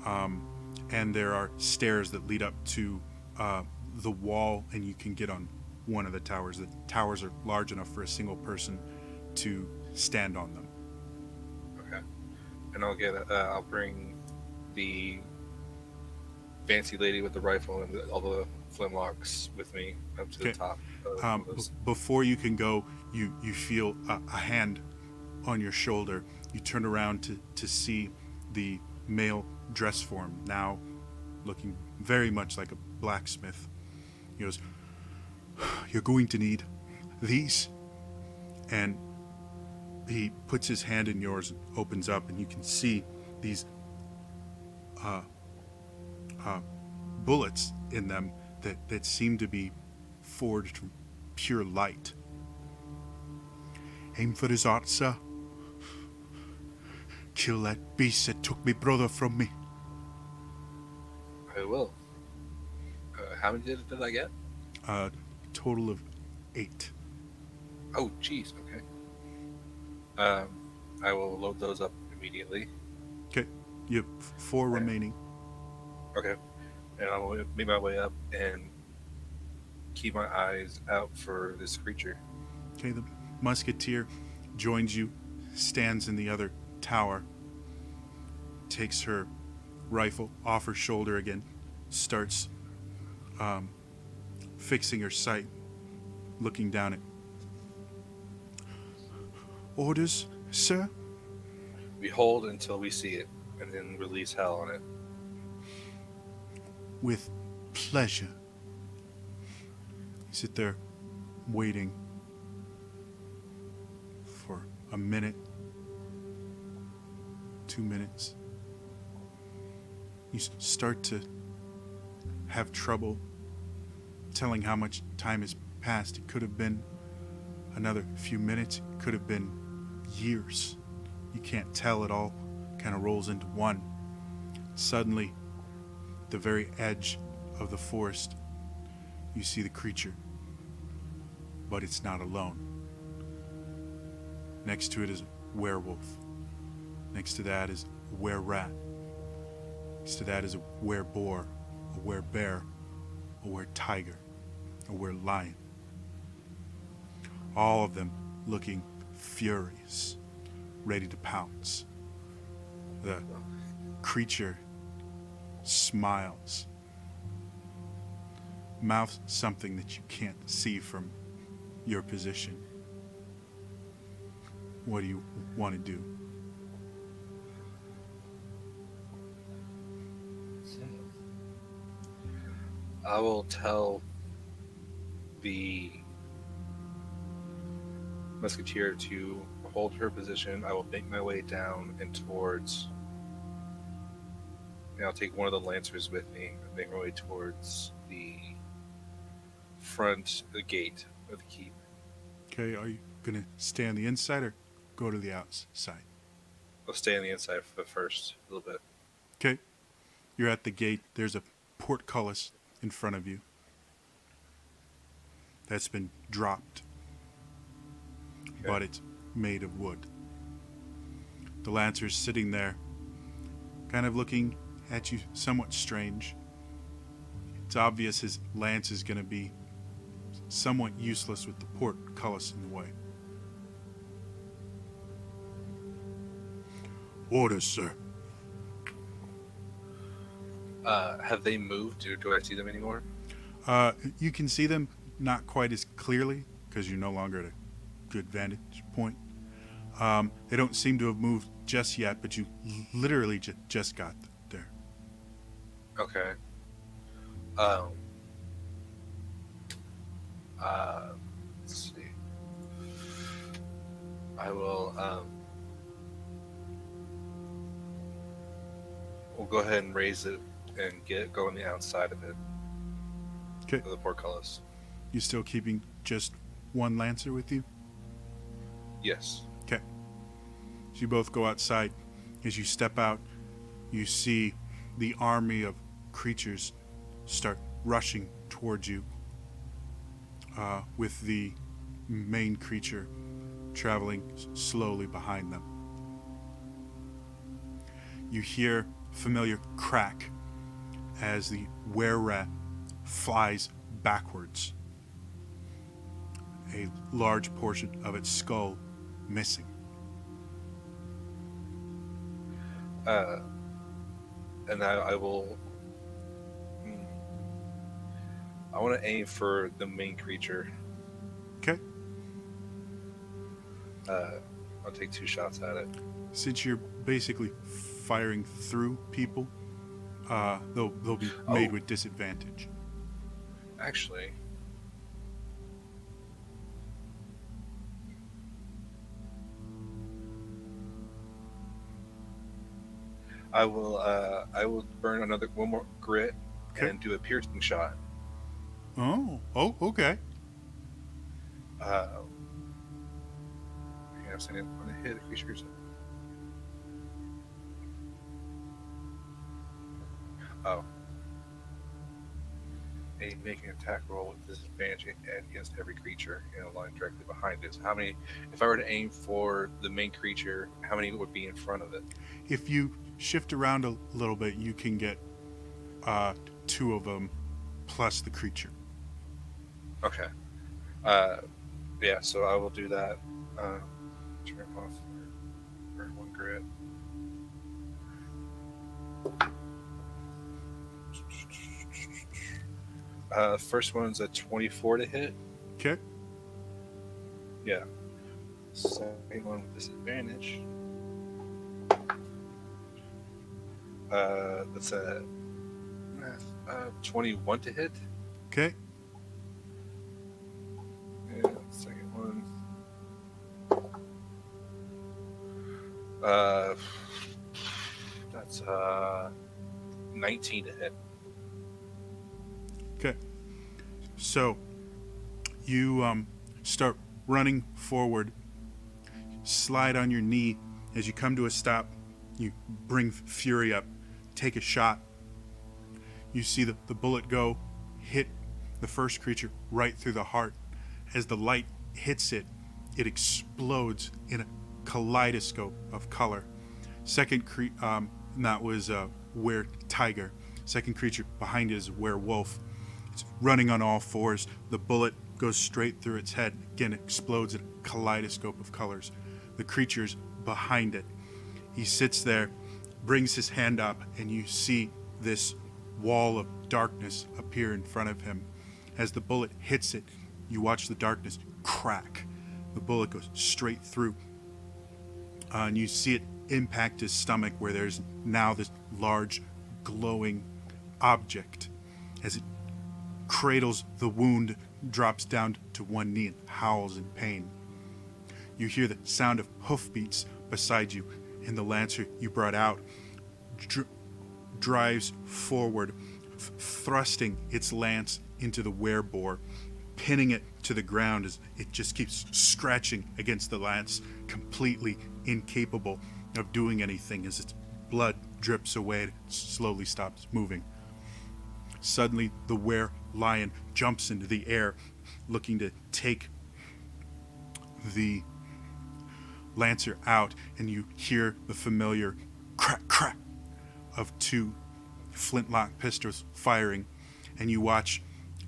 and there are stairs that lead up to the wall, and you can get on one of the towers. The towers are large enough for a single person to stand on them. Okay. And I'll bring the fancy lady with the rifle and all the flintlocks with me up to the Okay. top of those. Before you can go, you feel a hand on your shoulder. You turn around to see the male dress form, now looking very much like a blacksmith. He goes, "You're going to need these." And he puts his hand in yours and opens up, and you can see these bullets in them that seem to be forged from pure light. Aim for his heart, sir. Kill that beast that took me brother from me. I will. How many did I get? Total of 8. Oh, jeez. Okay. I will load those up immediately. Okay, you have 4 remaining. Okay. And I'll make my way up and keep my eyes out for this creature. Okay, the musketeer joins you, stands in the other tower, takes her rifle off her shoulder again, starts fixing her sight, looking down at. Orders, sir? We hold until we see it, and then release hell on it. With pleasure. You sit there waiting for a minute, 2 minutes. You start to have trouble telling how much time has passed. It could have been another few minutes, it could have been years. You can't tell. It all kind of rolls into one. Suddenly, the very edge of the forest, you see the creature, but it's not alone. Next to it is a werewolf. Next to that is a were-rat. Next to that is a were-boar, a were-bear, a were-tiger, a were-lion. All of them looking furious, ready to pounce. The creature smiles, mouths something that you can't see from your position. What do you want to do? I will tell the musketeer to hold her position. I will make my way down and towards. And I'll take one of the lancers with me and make my way towards the front, the gate of the keep. Okay, are you going to stay on the inside or go to the outside? I'll stay on the inside for the first little bit. Okay, you're at the gate. There's a portcullis in front of you that's been dropped, but it's made of wood. The lancer's sitting there, kind of looking at you somewhat strange. It's obvious his lance is going to be somewhat useless with the portcullis in the way. Orders, sir. Have they moved? Do I see them anymore? You can see them not quite as clearly because you're no longer at a good vantage point. They don't seem to have moved just yet, but you literally just got there. Okay. Let's see. I will. We'll go ahead and raise it and go on the outside of it. Okay. Of the portcullis. You still keeping just one lancer with you? Yes. Okay. So you both go outside. As you step out, you see the army of creatures start rushing towards you. with the main creature traveling slowly behind them. You hear familiar crack as the were-rat flies backwards, a large portion of its skull missing. And I will. I want to aim for the main creature. Okay. I'll take 2 shots at it. Since you're basically firing through people, they'll be made with disadvantage. Actually, I will burn one more grit and do a piercing shot. Oh, okay. I'm saying on the hit creatures. Oh. Make an attack roll with disadvantage against every creature in a line directly behind it. So how many, if I were to aim for the main creature, how many would be in front of it? If you shift around a little bit, you can get 2 of them plus the creature. Okay. Yeah, so I will do that. Turn off or 1 grit. First one's a 24 to hit. Okay. Yeah. Second one with disadvantage. That's a 21 to hit. Okay. And second one. That's 19 to hit. Okay. So you start running forward, slide on your knee. As you come to a stop, you bring Fury up, take a shot. You see the bullet go, hit the first creature right through the heart. As the light hits it, it explodes in a kaleidoscope of color. Second that was a were-tiger. Second creature behind it is a werewolf. It's running on all fours. The bullet goes straight through its head. Again, it explodes in a kaleidoscope of colors. The creature's behind it. He sits there, brings his hand up, and you see this wall of darkness appear in front of him. As the bullet hits it, you watch the darkness crack. The bullet goes straight through. And you see it impact his stomach, where there's now this large, glowing object. As it cradles the wound, drops down to one knee and howls in pain. You hear the sound of hoofbeats beside you, and the lancer you brought out drives forward, thrusting its lance into the wereboar, pinning it to the ground as it just keeps scratching against the lance, completely incapable of doing anything as its blood drips away and slowly stops moving. Suddenly, the were-lion jumps into the air, looking to take the lancer out, and you hear the familiar crack, crack of 2 flintlock pistols firing, and you watch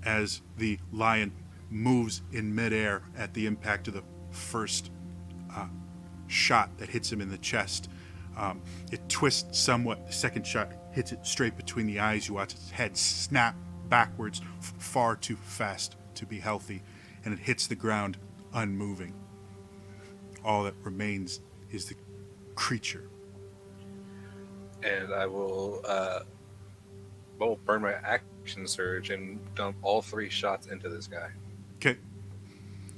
as the lion moves in midair at the impact of the first shot that hits him in the chest. It twists somewhat. The second shot hits it straight between the eyes. You watch its head snap backwards, far too fast to be healthy, and it hits the ground unmoving. All that remains is the creature. And I will burn my action surge and dump all 3 shots into this guy. Okay.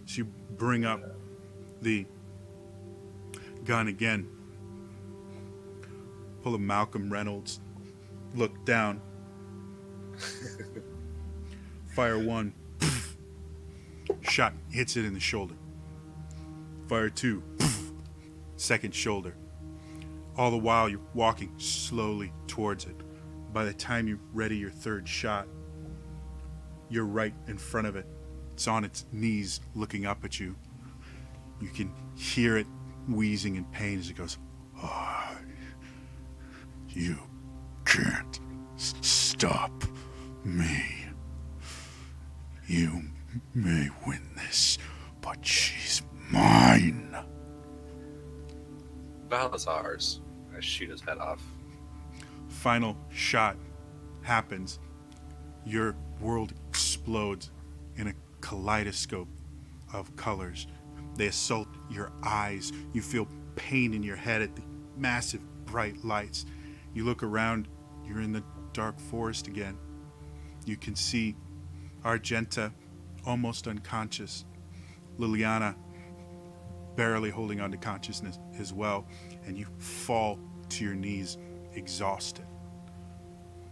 So you bring up the gun again. Pull a Malcolm Reynolds. Look down. Fire 1. Shot hits it in the shoulder. Fire 2. Second shoulder. All the while you're walking slowly towards it. By the time you ready your third shot, you're right in front of it. It's on its knees looking up at you. You can hear it wheezing in pain as it goes, you can't stop me. You may win this, but she's mine. Vala's ours. I shoot his head off. Final shot happens. Your world explodes in a kaleidoscope of colors. They assault your eyes. You feel pain in your head at the massive bright lights. You look around, you're in the dark forest again. You can see Argenta almost unconscious. Liliana barely holding on to consciousness as well, and you fall to your knees exhausted,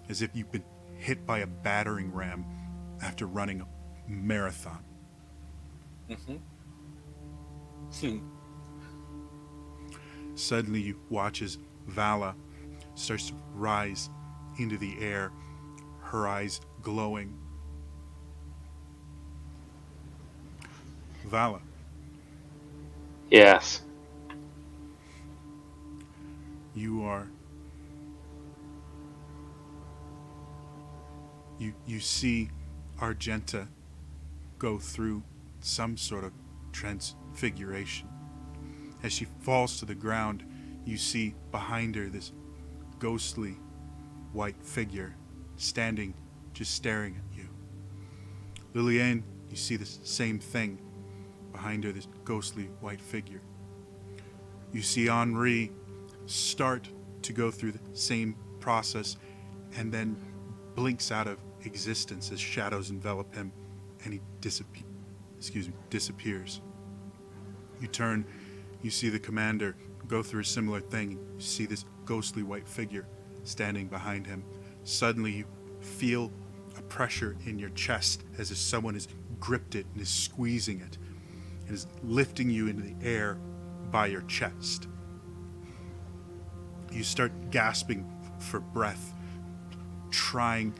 as if you've been hit by a battering ram after running a marathon. Suddenly you watch as Vala starts to rise into the air, her eyes glowing. Vala. Yes. You see Argenta go through some sort of transfiguration. As she falls to the ground, you see behind her this ghostly white figure standing, just staring at you. Liliane, you see the same thing behind her, this ghostly white figure. You see Henri start to go through the same process and then blinks out of existence as shadows envelop him and he disappears. You turn, you see the commander go through a similar thing. You see this ghostly white figure standing behind him. Suddenly you feel a pressure in your chest as if someone has gripped it and is squeezing it and is lifting you into the air by your chest. You start gasping for breath, trying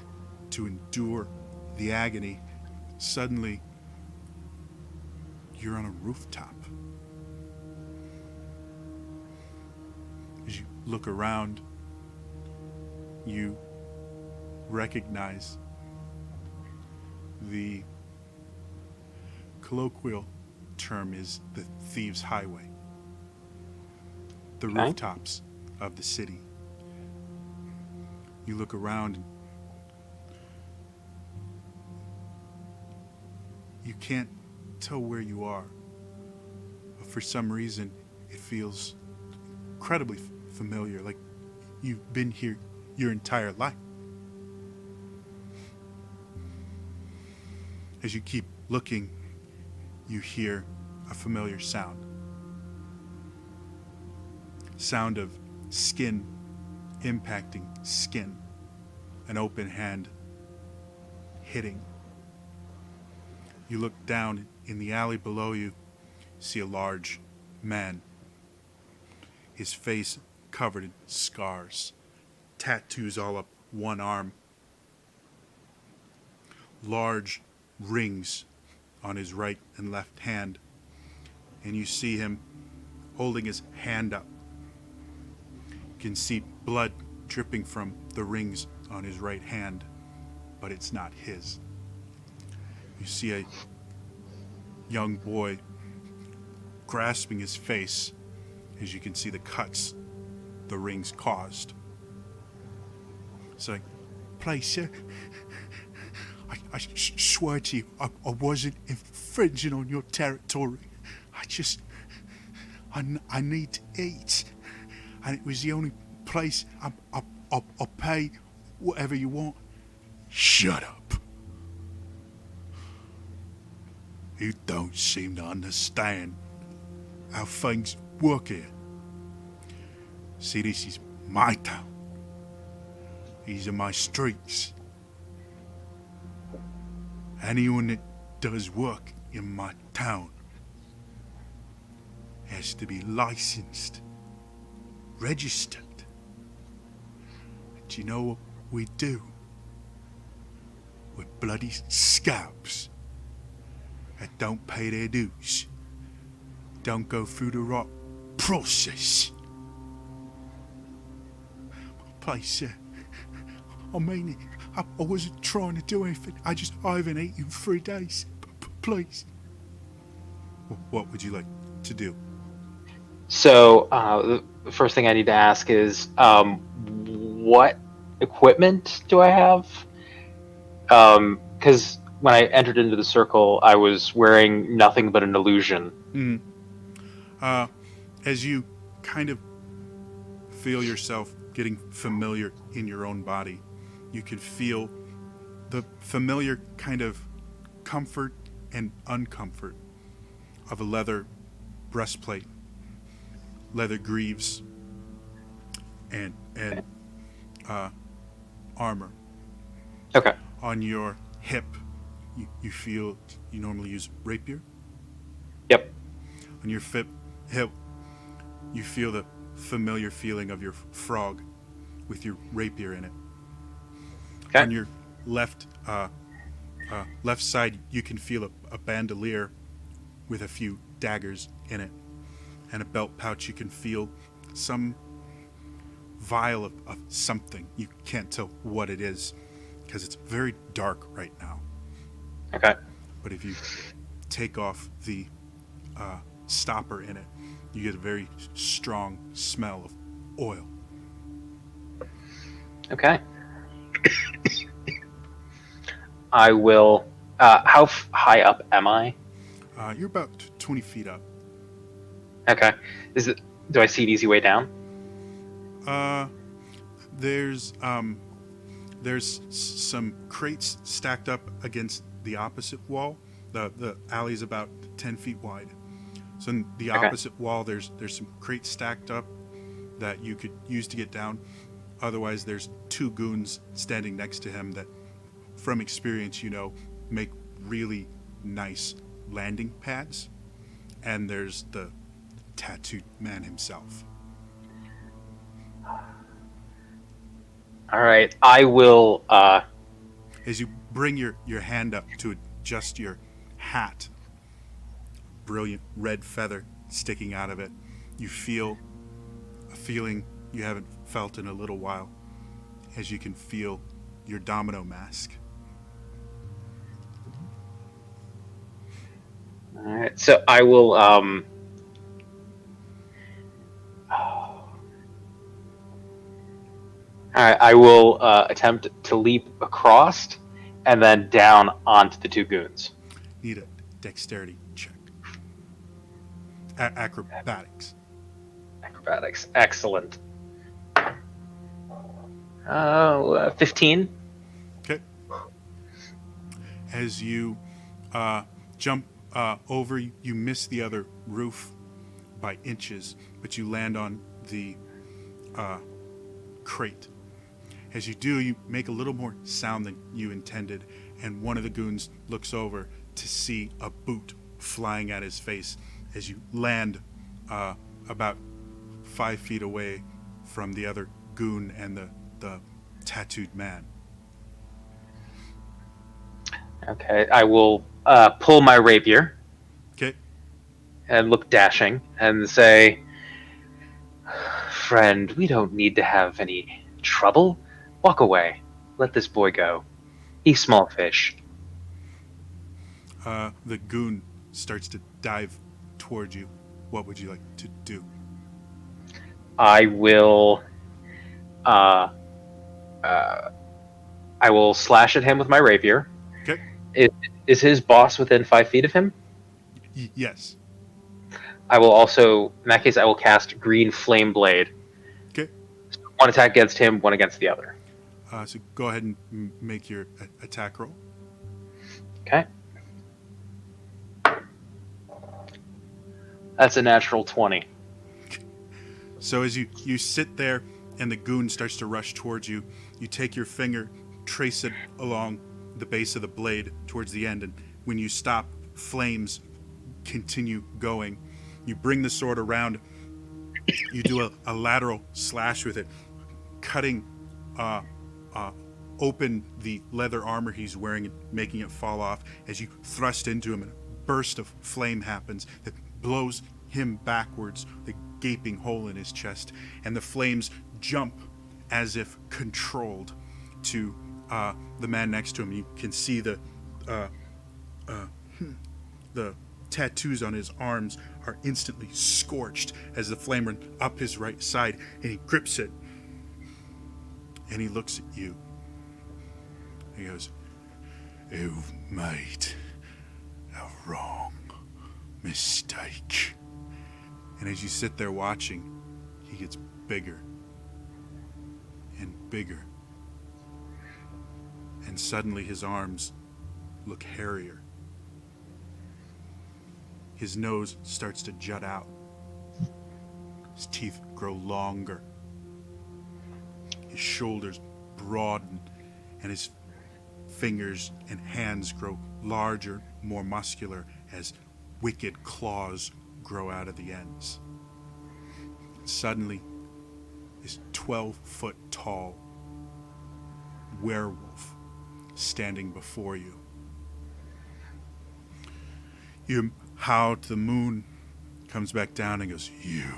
to endure the agony. Suddenly, you're on a rooftop. As you look around, you recognize the colloquial term is the Thieves' Highway. The rooftops of the city. You look around and you can't tell where you are, but for some reason it feels incredibly familiar, like you've been here your entire life. As you keep looking, you hear a familiar sound. Sound of skin impacting skin, an open hand hitting. You look down in the alley below you, see a large man, his face covered in scars, tattoos all up one arm, large rings on his right and left hand, and you see him holding his hand up. You can see blood dripping from the rings on his right hand, but it's not his. You see a young boy grasping his face as you can see the cuts the rings caused. It's like, please, sir, I swear to you, I wasn't infringing on your territory. I need to eat. And it was the only place I'll pay whatever you want. Shut up. You don't seem to understand how things work here. See, this is my town. These are my streets. Anyone that does work in my town has to be licensed, registered. Do you know what we do? We're bloody scabs. that don't pay their dues, don't go through the right process. Please, I mean it. I wasn't trying to do anything. I haven't eaten in 3 days. Please. What would you like to do? So the first thing I need to ask is, what equipment do I have? Because when I entered into the circle, I was wearing nothing but an illusion. As you kind of feel yourself getting familiar in your own body, you can feel the familiar kind of comfort and uncomfort of a leather breastplate, leather greaves, and armor. Okay. On your hip, you feel you normally use rapier. Yep. On your hip, you feel the familiar feeling of your frog with your rapier in it. Okay. On your left side, you can feel a bandolier with a few daggers in it, and a belt pouch. You can feel some vial of something. You can't tell what it is because it's very dark right now. Okay. But if you take off the stopper in it, you get a very strong smell of oil. Okay. I will. How high up am I? You're about 20 feet up. Okay. Do I see an easy way down? There's some crates stacked up against the opposite wall. The alley's about 10 feet wide. So in the opposite wall, there's some crates stacked up that you could use to get down. Otherwise, there's 2 goons standing next to him that, from experience, make really nice landing pads. And there's the tattooed man himself. All right. I will. As you bring your hand up to adjust your hat, brilliant red feather sticking out of it, you feel a feeling you haven't felt in a little while, as you can feel your domino mask. All right. So I will. All right, I will attempt to leap across and then down onto the 2 goons. Need a dexterity check. Acrobatics. Acrobatics, excellent. 15. Okay. As you jump over, you miss the other roof by inches, but you land on the crate. As you do, you make a little more sound than you intended, and one of the goons looks over to see a boot flying at his face as you land about 5 feet away from the other goon and the tattooed man. Okay, I will pull my rapier. Okay. And look dashing and say, "Friend, we don't need to have any trouble. Walk away. Let this boy go. He's small fish." The goon starts to dive towards you. What would you like to do? I will slash at him with my rapier. Okay. Is his boss within 5 feet of him? Yes. I will also, in that case, I will cast Green Flame Blade. Okay. So 1 attack against him, 1 against the other. So go ahead and make your attack roll. Okay. That's a natural 20. So as you sit there and the goon starts to rush towards you, you take your finger, trace it along the base of the blade towards the end, and when you stop, flames continue going. You bring the sword around, you do a lateral slash with it, cutting open the leather armor he's wearing and making it fall off as you thrust into him, and a burst of flame happens that blows him backwards, the gaping hole in his chest, and the flames jump as if controlled to the man next to him. You can see the tattoos on his arms are instantly scorched as the flame runs up his right side, and he grips it, and he looks at you. He goes, "You've made a wrong mistake." And as you sit there watching, he gets bigger and bigger. And suddenly his arms look hairier. His nose starts to jut out. His teeth grow longer. His shoulders broaden, and his fingers and hands grow larger, more muscular, as wicked claws grow out of the ends. Suddenly, this 12-foot tall werewolf standing before you. You howl to the moon, comes back down and goes, "You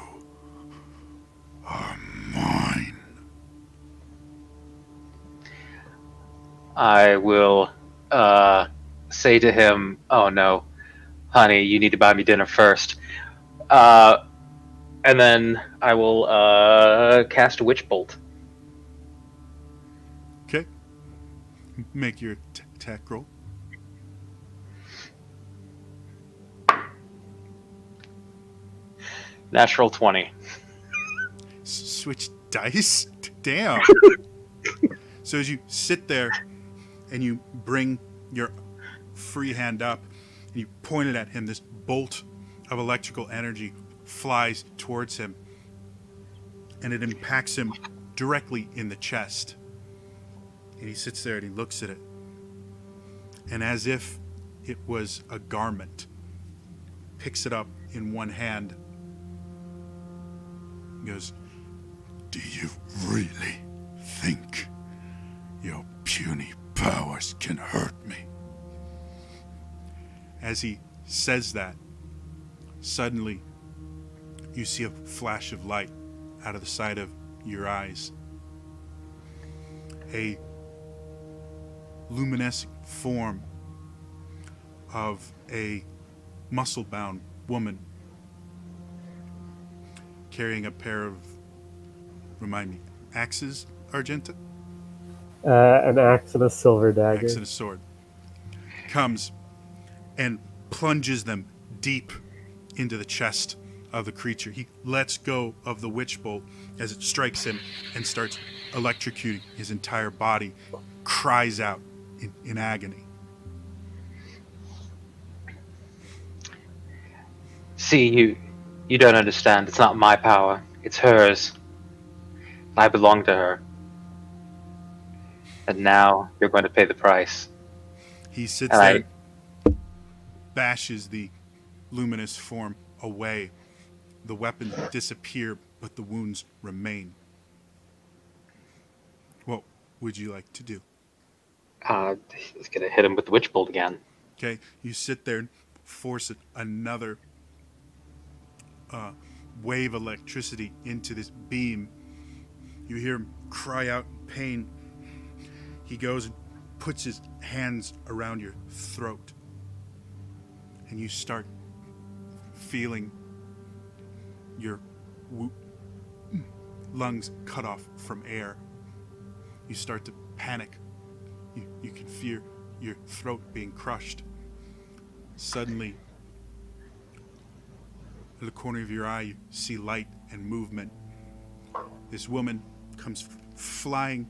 are mine." I will say to him, "Oh no, honey, you need to buy me dinner first." And then I will cast a witch bolt. Okay. Make your attack roll. Natural 20. Switch dice? Damn. So as you sit there and you bring your free hand up and you point it at him, this bolt of electrical energy flies towards him and it impacts him directly in the chest. And he sits there and he looks at it. And as if it was a garment, picks it up in one hand. He goes, "Do you really think your puny powers can hurt me?" As he says that, suddenly you see a flash of light out of the side of your eyes. A luminescent form of a muscle-bound woman carrying a pair of, remind me, axes, Argenta? An axe and a silver dagger. Axe and a sword. Comes and plunges them deep into the chest of the creature. He lets go of the witch bolt as it strikes him and starts electrocuting his entire body, cries out in agony. See, you don't understand. It's not my power. It's hers. I belong to her. And now you're going to pay the price. He sits there, bashes the luminous form away. The weapons disappear, but the wounds remain. What would you like to do? He's going to hit him with the witch bolt again. Okay, you sit there and force another wave of electricity into this beam. You hear him cry out in pain. He goes and puts his hands around your throat. And you start feeling your lungs cut off from air. You start to panic. You can feel your throat being crushed. Suddenly, in the corner of your eye, you see light and movement. This woman comes flying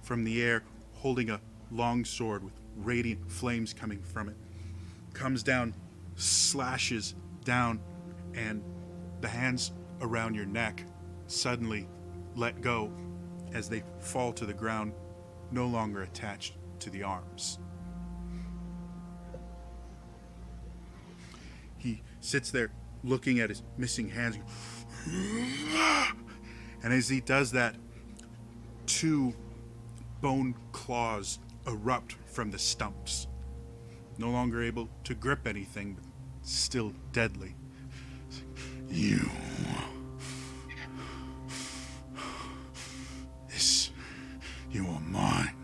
from the air, holding a long sword with radiant flames coming from it. Comes down, slashes down, and the hands around your neck suddenly let go as they fall to the ground, no longer attached to the arms. He sits there looking at his missing hands. And as he does that, two bone claws erupt from the stumps. no longer able to grip anything, but still deadly. You. You are mine.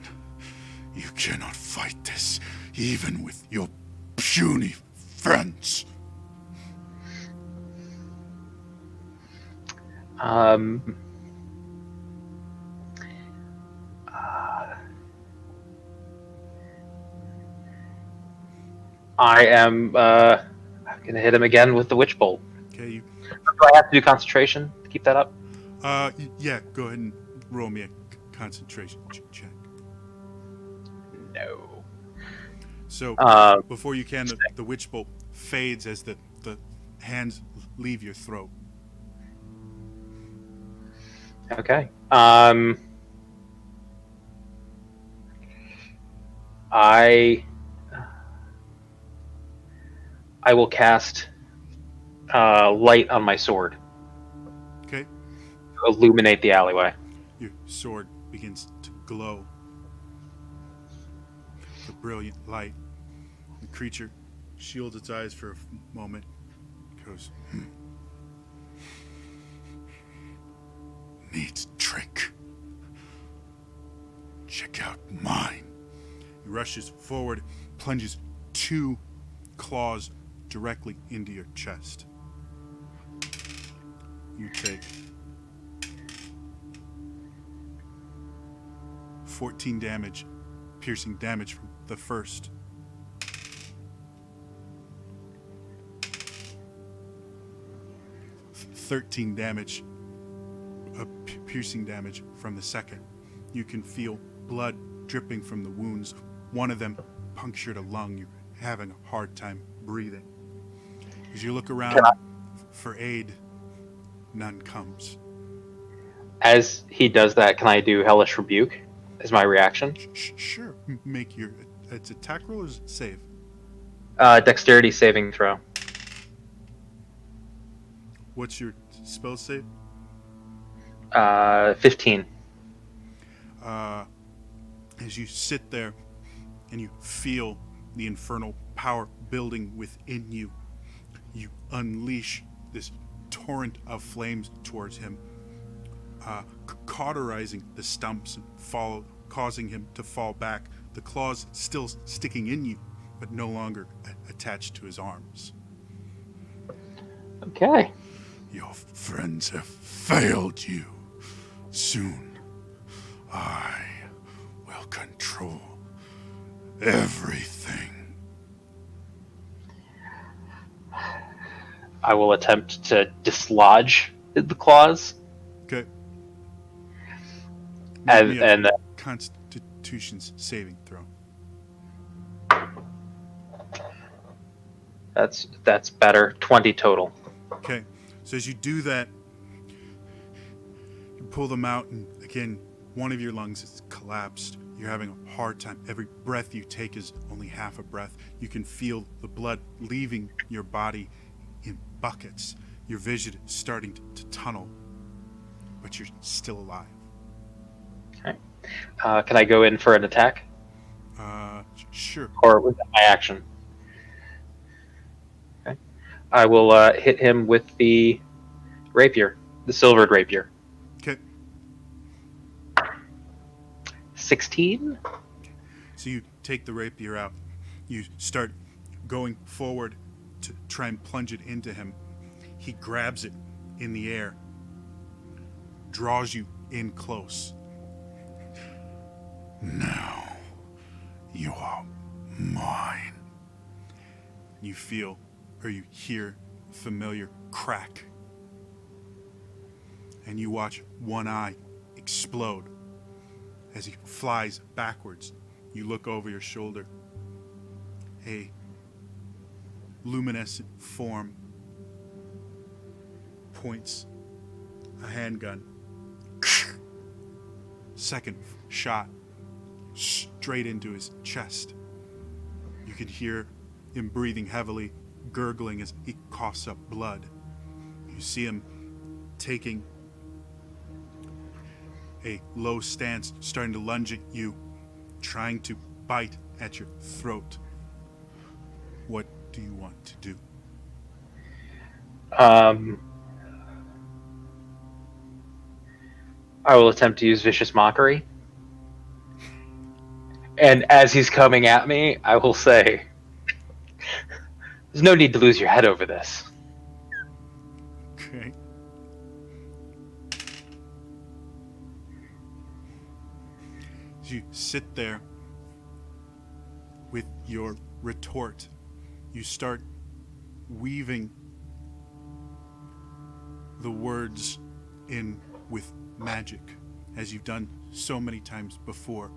You cannot fight this, even with your puny friends. I am gonna hit him again with the witch bolt. Okay, Do I have to do concentration to keep that up? yeah, go ahead and roll me a concentration check. No. So, before you can, the witch bolt fades as the hands leave your throat. Okay. I will cast light on my sword Okay, to illuminate the alleyway. your sword begins to glow. The brilliant light. The creature shields its eyes for a moment. Goes, needs trick. Check out mine. He rushes forward, plunges 2 claws directly into your chest. You take 14 damage, piercing damage from the first. Th- 13 damage, piercing damage from the second. You can feel blood dripping from the wounds. One of them punctured a lung. You're having a hard time breathing. As you look around for aid, none comes. As he does that, can I do Hellish Rebuke as my reaction? Sure, make your it's attack roll or save. Dexterity saving throw. What's your spell save? 15. As you sit there and you feel the infernal power building within you, you unleash this torrent of flames towards him, cauterizing the stumps and causing him to fall back, the claws still sticking in you, but no longer attached to his arms. Okay. Your friends have failed you. Soon, I will control everything. I will attempt to dislodge the claws. Okay. And Constitution's saving throw. that's better. 20 total. Okay. So as you do that, you pull them out, and again, one of your lungs is collapsed. You're having a hard time. Every breath you take is only half a breath. You can feel the blood leaving your body in buckets. Your vision is starting to tunnel, but you're still alive. Okay. Can I go in for an attack? Sure. Or was that my action? Okay. I will hit him with the rapier, the silvered rapier. Okay. 16? So you take the rapier out. You start going forward to try and plunge it into him. He grabs it in the air, draws you in close. Now you are mine. You feel, or you hear, a familiar crack. And you watch one eye explode as he flies backwards. You look over your shoulder. A luminescent form points a handgun. Second shot straight into his chest. You can hear him breathing heavily, gurgling as he coughs up blood. You see him taking a low stance, starting to lunge at you, trying to bite at your throat. do you want to do? I will attempt to use vicious mockery. And as he's coming at me, I will say, there's no need to lose your head over this. Okay. As you sit there with your retort, you start weaving the words in with magic, as you've done so many times before.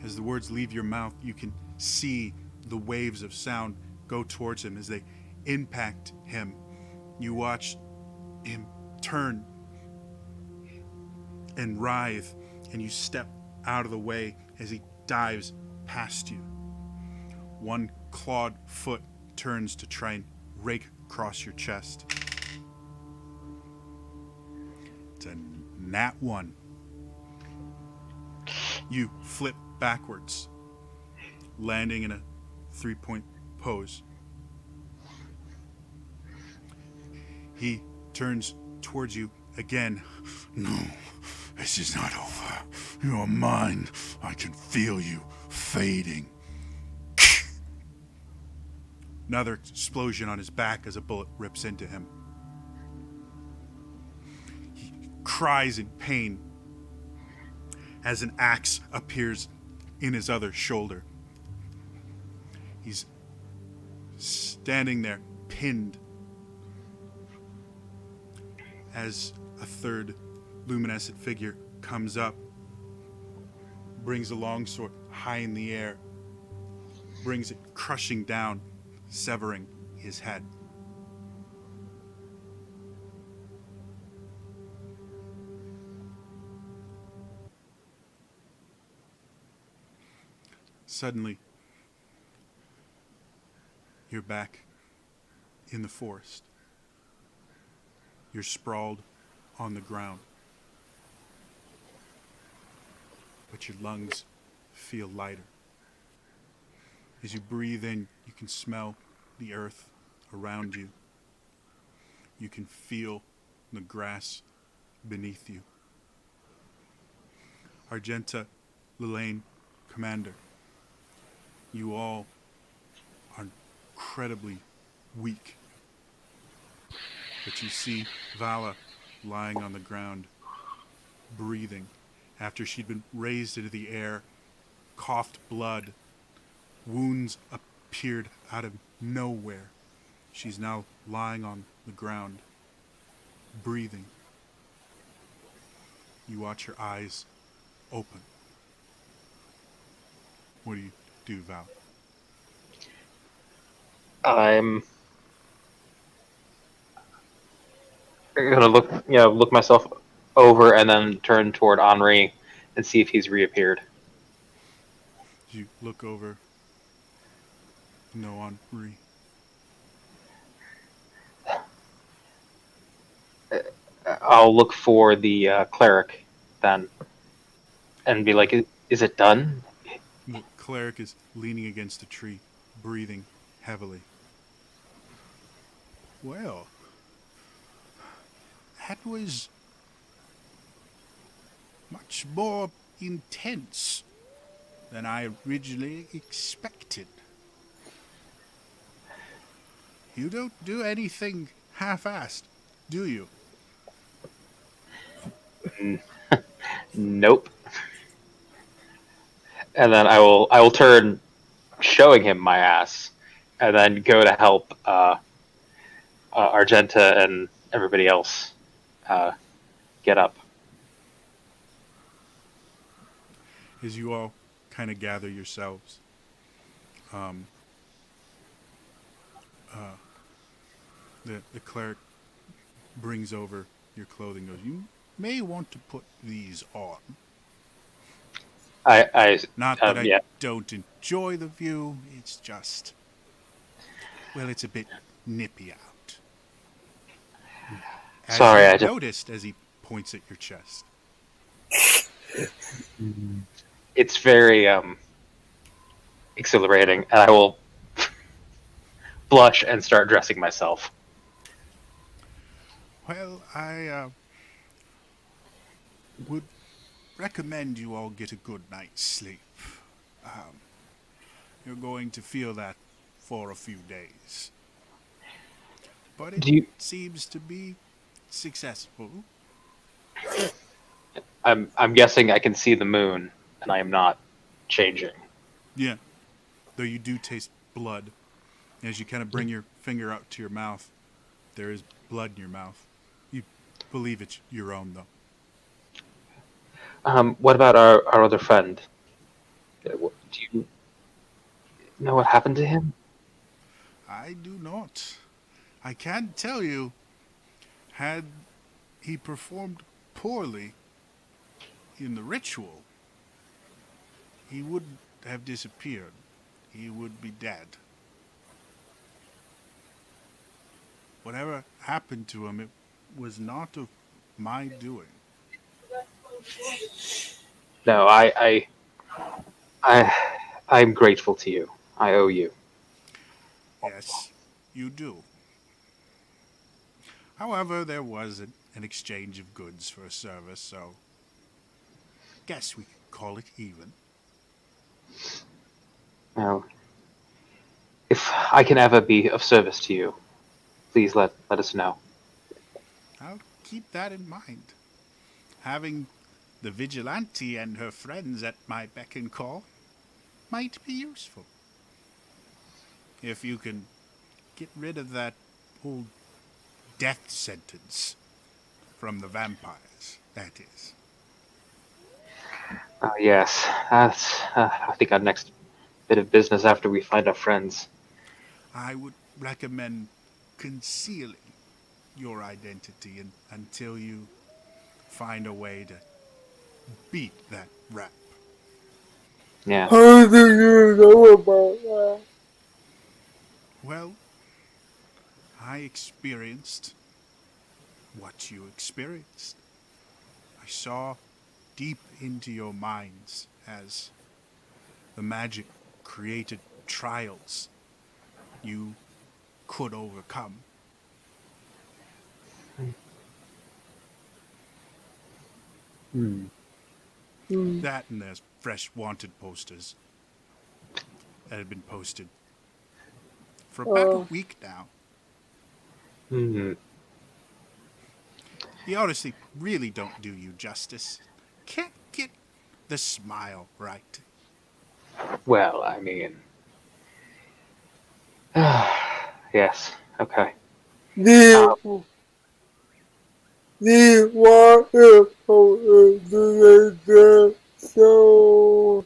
As the words leave your mouth, you can see the waves of sound go towards him as they impact him. You watch him turn and writhe, and you step out of the way as he dives past you. One clawed foot turns to try and rake across your chest. It's a nat 1. You flip backwards, landing in a 3-point pose. He turns towards you again. No, this is not over. You are mine. I can feel you fading. Another explosion on his back as a bullet rips into him. He cries in pain as an axe appears in his other shoulder. He's standing there, pinned, as a third luminescent figure comes up, brings a longsword high in the air, brings it crushing down, severing his head. Suddenly, you're back in the forest. You're sprawled on the ground, but your lungs feel lighter. As you breathe in, you can smell the earth around you. You can feel the grass beneath you. Argenta, Lilane, Commander, you all are incredibly weak. But you see Vala lying on the ground, breathing, after she'd been raised into the air, coughed blood, wounds appeared out of nowhere. She's now lying on the ground, breathing. You watch her eyes open. What do, Val? I'm gonna look myself over and then turn toward Henri and see if he's reappeared. You look over. No Henri. I'll look for the cleric then, and be like, "Is it done?" The cleric is leaning against a tree, breathing heavily. Well, that was much more intense than I originally expected. You don't do anything half-assed, do you? Nope. And then I will turn, showing him my ass, and then go to help Argenta and everybody else get up. As you all kind of gather yourselves, the cleric brings over your clothing. Goes, you may want to put these on. Not that I don't enjoy the view. It's just, well, it's a bit nippy out. As Sorry, you I just noticed as he points at your chest. It's very exhilarating, and I will blush and start dressing myself. Well, I would recommend you all get a good night's sleep. Um, you're going to feel that for a few days. But it Do you? seems to be successful. I'm guessing I can see the moon, and I am not changing. Yeah, though you do taste blood. As you kind of bring your finger out to your mouth, there is blood in your mouth. You believe it's your own, though. What about our other friend? Do you know what happened to him? I do not. I can tell you, had he performed poorly in the ritual, he wouldn't have disappeared. He would be dead. Whatever happened to him, it was not of my doing. No, I, I'm grateful to you. I owe you. Yes, you do. However, there was an exchange of goods for a service, so guess we could call it even. Now, if I can ever be of service to you, please let us know. I'll keep that in mind. Having the vigilante and her friends at my beck and call might be useful. If you can get rid of that old death sentence from the vampires, that is. Oh yes, that's I think our next bit of business after we find our friends. I would recommend concealing your identity until you find a way to beat that rap. Yeah. How do you know about that? Well, I experienced what you experienced. I saw deep into your minds as the magic created trials you could overcome. Hmm. That and there's fresh wanted posters that have been posted for about a week now. Hmm. You honestly really don't do you justice. Can't get the smile right. Well, I mean, yes. Okay. The water the so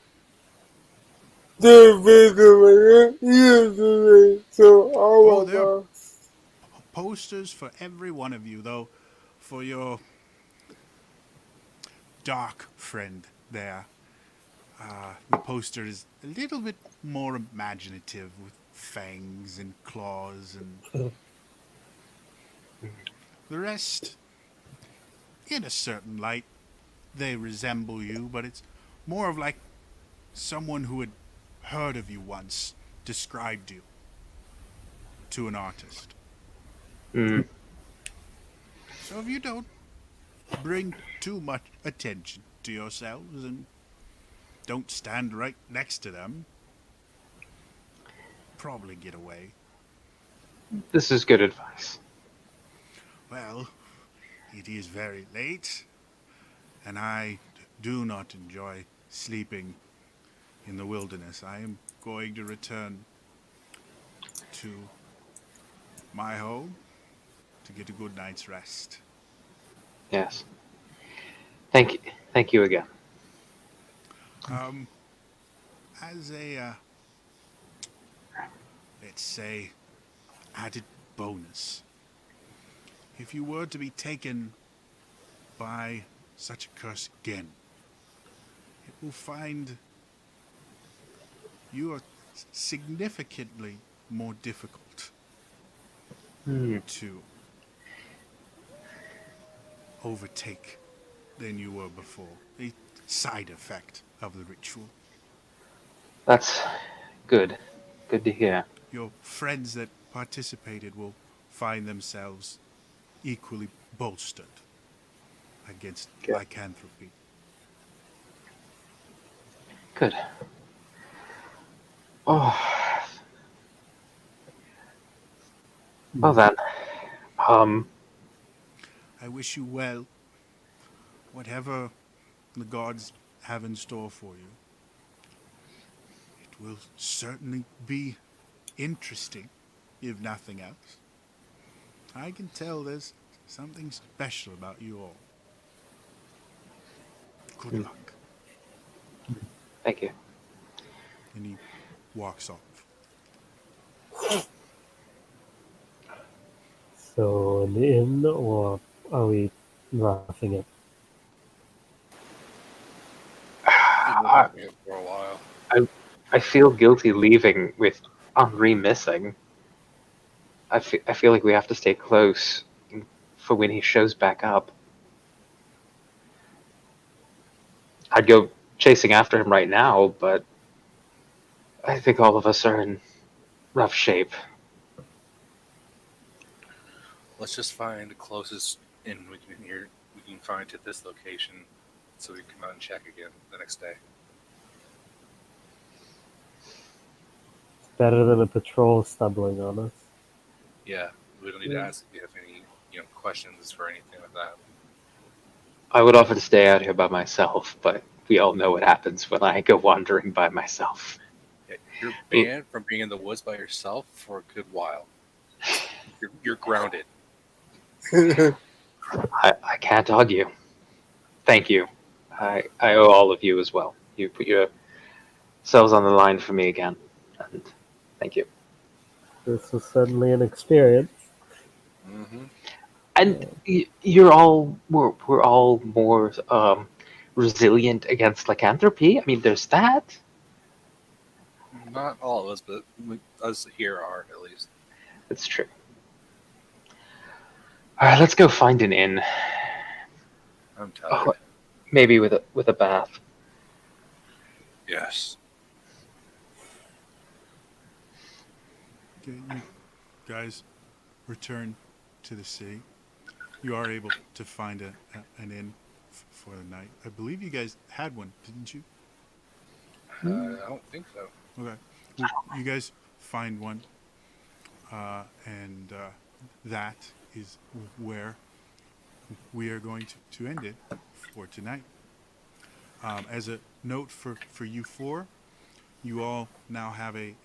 the vigilante usually so all There are of us. posters for every one of you, though, for your dark friend there. The poster is a little bit more imaginative with fangs and claws and the rest. In a certain light, they resemble you, but it's more of like someone who had heard of you once described you to an artist. Mm. So if you don't bring too much attention to yourselves and don't stand right next to them, probably get away. This is good advice. Well, it is very late, and I do not enjoy sleeping in the wilderness. I am going to return to my home to get a good night's rest. Yes. Thank you again. As a, let's say, added bonus, if you were to be taken by such a curse again, it will find you are significantly more difficult Hmm. to overtake than you were before. A side effect of the ritual. That's good. Good to hear. Your friends that participated will find themselves equally bolstered against Okay. lycanthropy. Good. Oh, well then. I wish you well. Whatever the gods have in store for you, it will certainly be interesting, if nothing else. I can tell there's something special about you all. Good Hmm. luck. Thank you. And he walks off. So in the inn, or are we roughing it? We've been I, roughing it for a while. I feel guilty leaving with Henri missing. I feel like we have to stay close for when he shows back up. I'd go chasing after him right now, but I think all of us are in rough shape. Let's just find the closest inn we can find to this location, so we can come out and check again the next day. Better than a patrol stumbling on us. Yeah, we don't need to ask if you have any questions for anything like that. I would often stay out here by myself, but we all know what happens when I go wandering by myself. Yeah, you're banned from being in the woods by yourself for a good while. You're grounded. I can't argue. Thank you. I owe all of you as well. You put yourselves on the line for me again, and thank you. This was certainly an experience. Mm-hmm. And you're all we're all more resilient against lycanthropy. I mean, there's that. Not all of us, but us here are at least. It's true. All right, let's go find an inn. I'm tired. Maybe with a bath. Yes. Okay, you guys return to the city. You are able to find an inn for the night. I believe you guys had one, didn't you? I don't think so. Okay. Well, you guys find one, and that is where we are going to end it for tonight. As a note for you four, you all now have a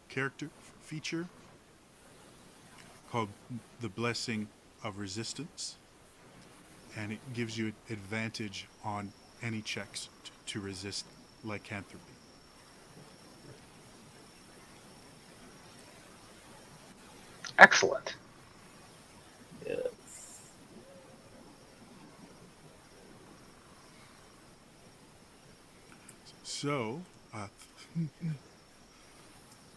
character feature called The Blessing of Resistance, and it gives you advantage on any checks to resist lycanthropy. Excellent. Yes. So,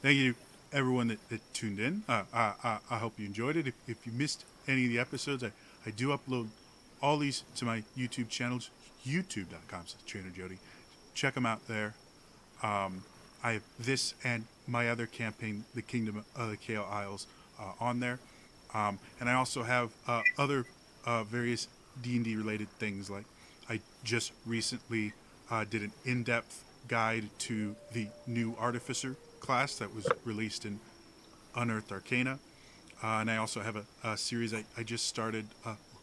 thank you everyone that tuned in. I hope you enjoyed it. If you missed any of the episodes, I do upload all these to my YouTube channels, youtube.com/TrainerJody. Check them out there. I have this and my other campaign, The Kingdom of the Kale Isles, on there. And I also have other various D&D related things. Like I just recently did an in-depth guide to the new Artificer class that was released in Unearthed Arcana. And I also have a series I just started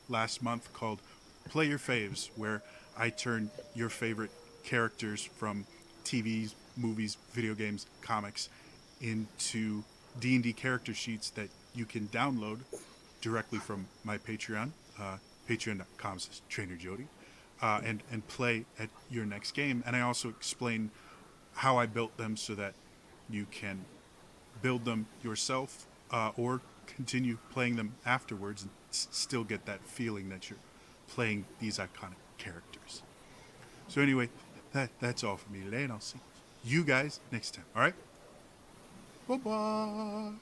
last month called Play Your Faves, where I turn your favorite characters from TVs, movies, video games, comics into D&D character sheets that you can download directly from my Patreon, patreon.com/TrainerJody, and play at your next game. And I also explain how I built them so that you can build them yourself or continue playing them afterwards and still get that feeling that you're playing these iconic characters. So anyway, that's all for me today, and I'll see you guys next time. All right? Bye-bye.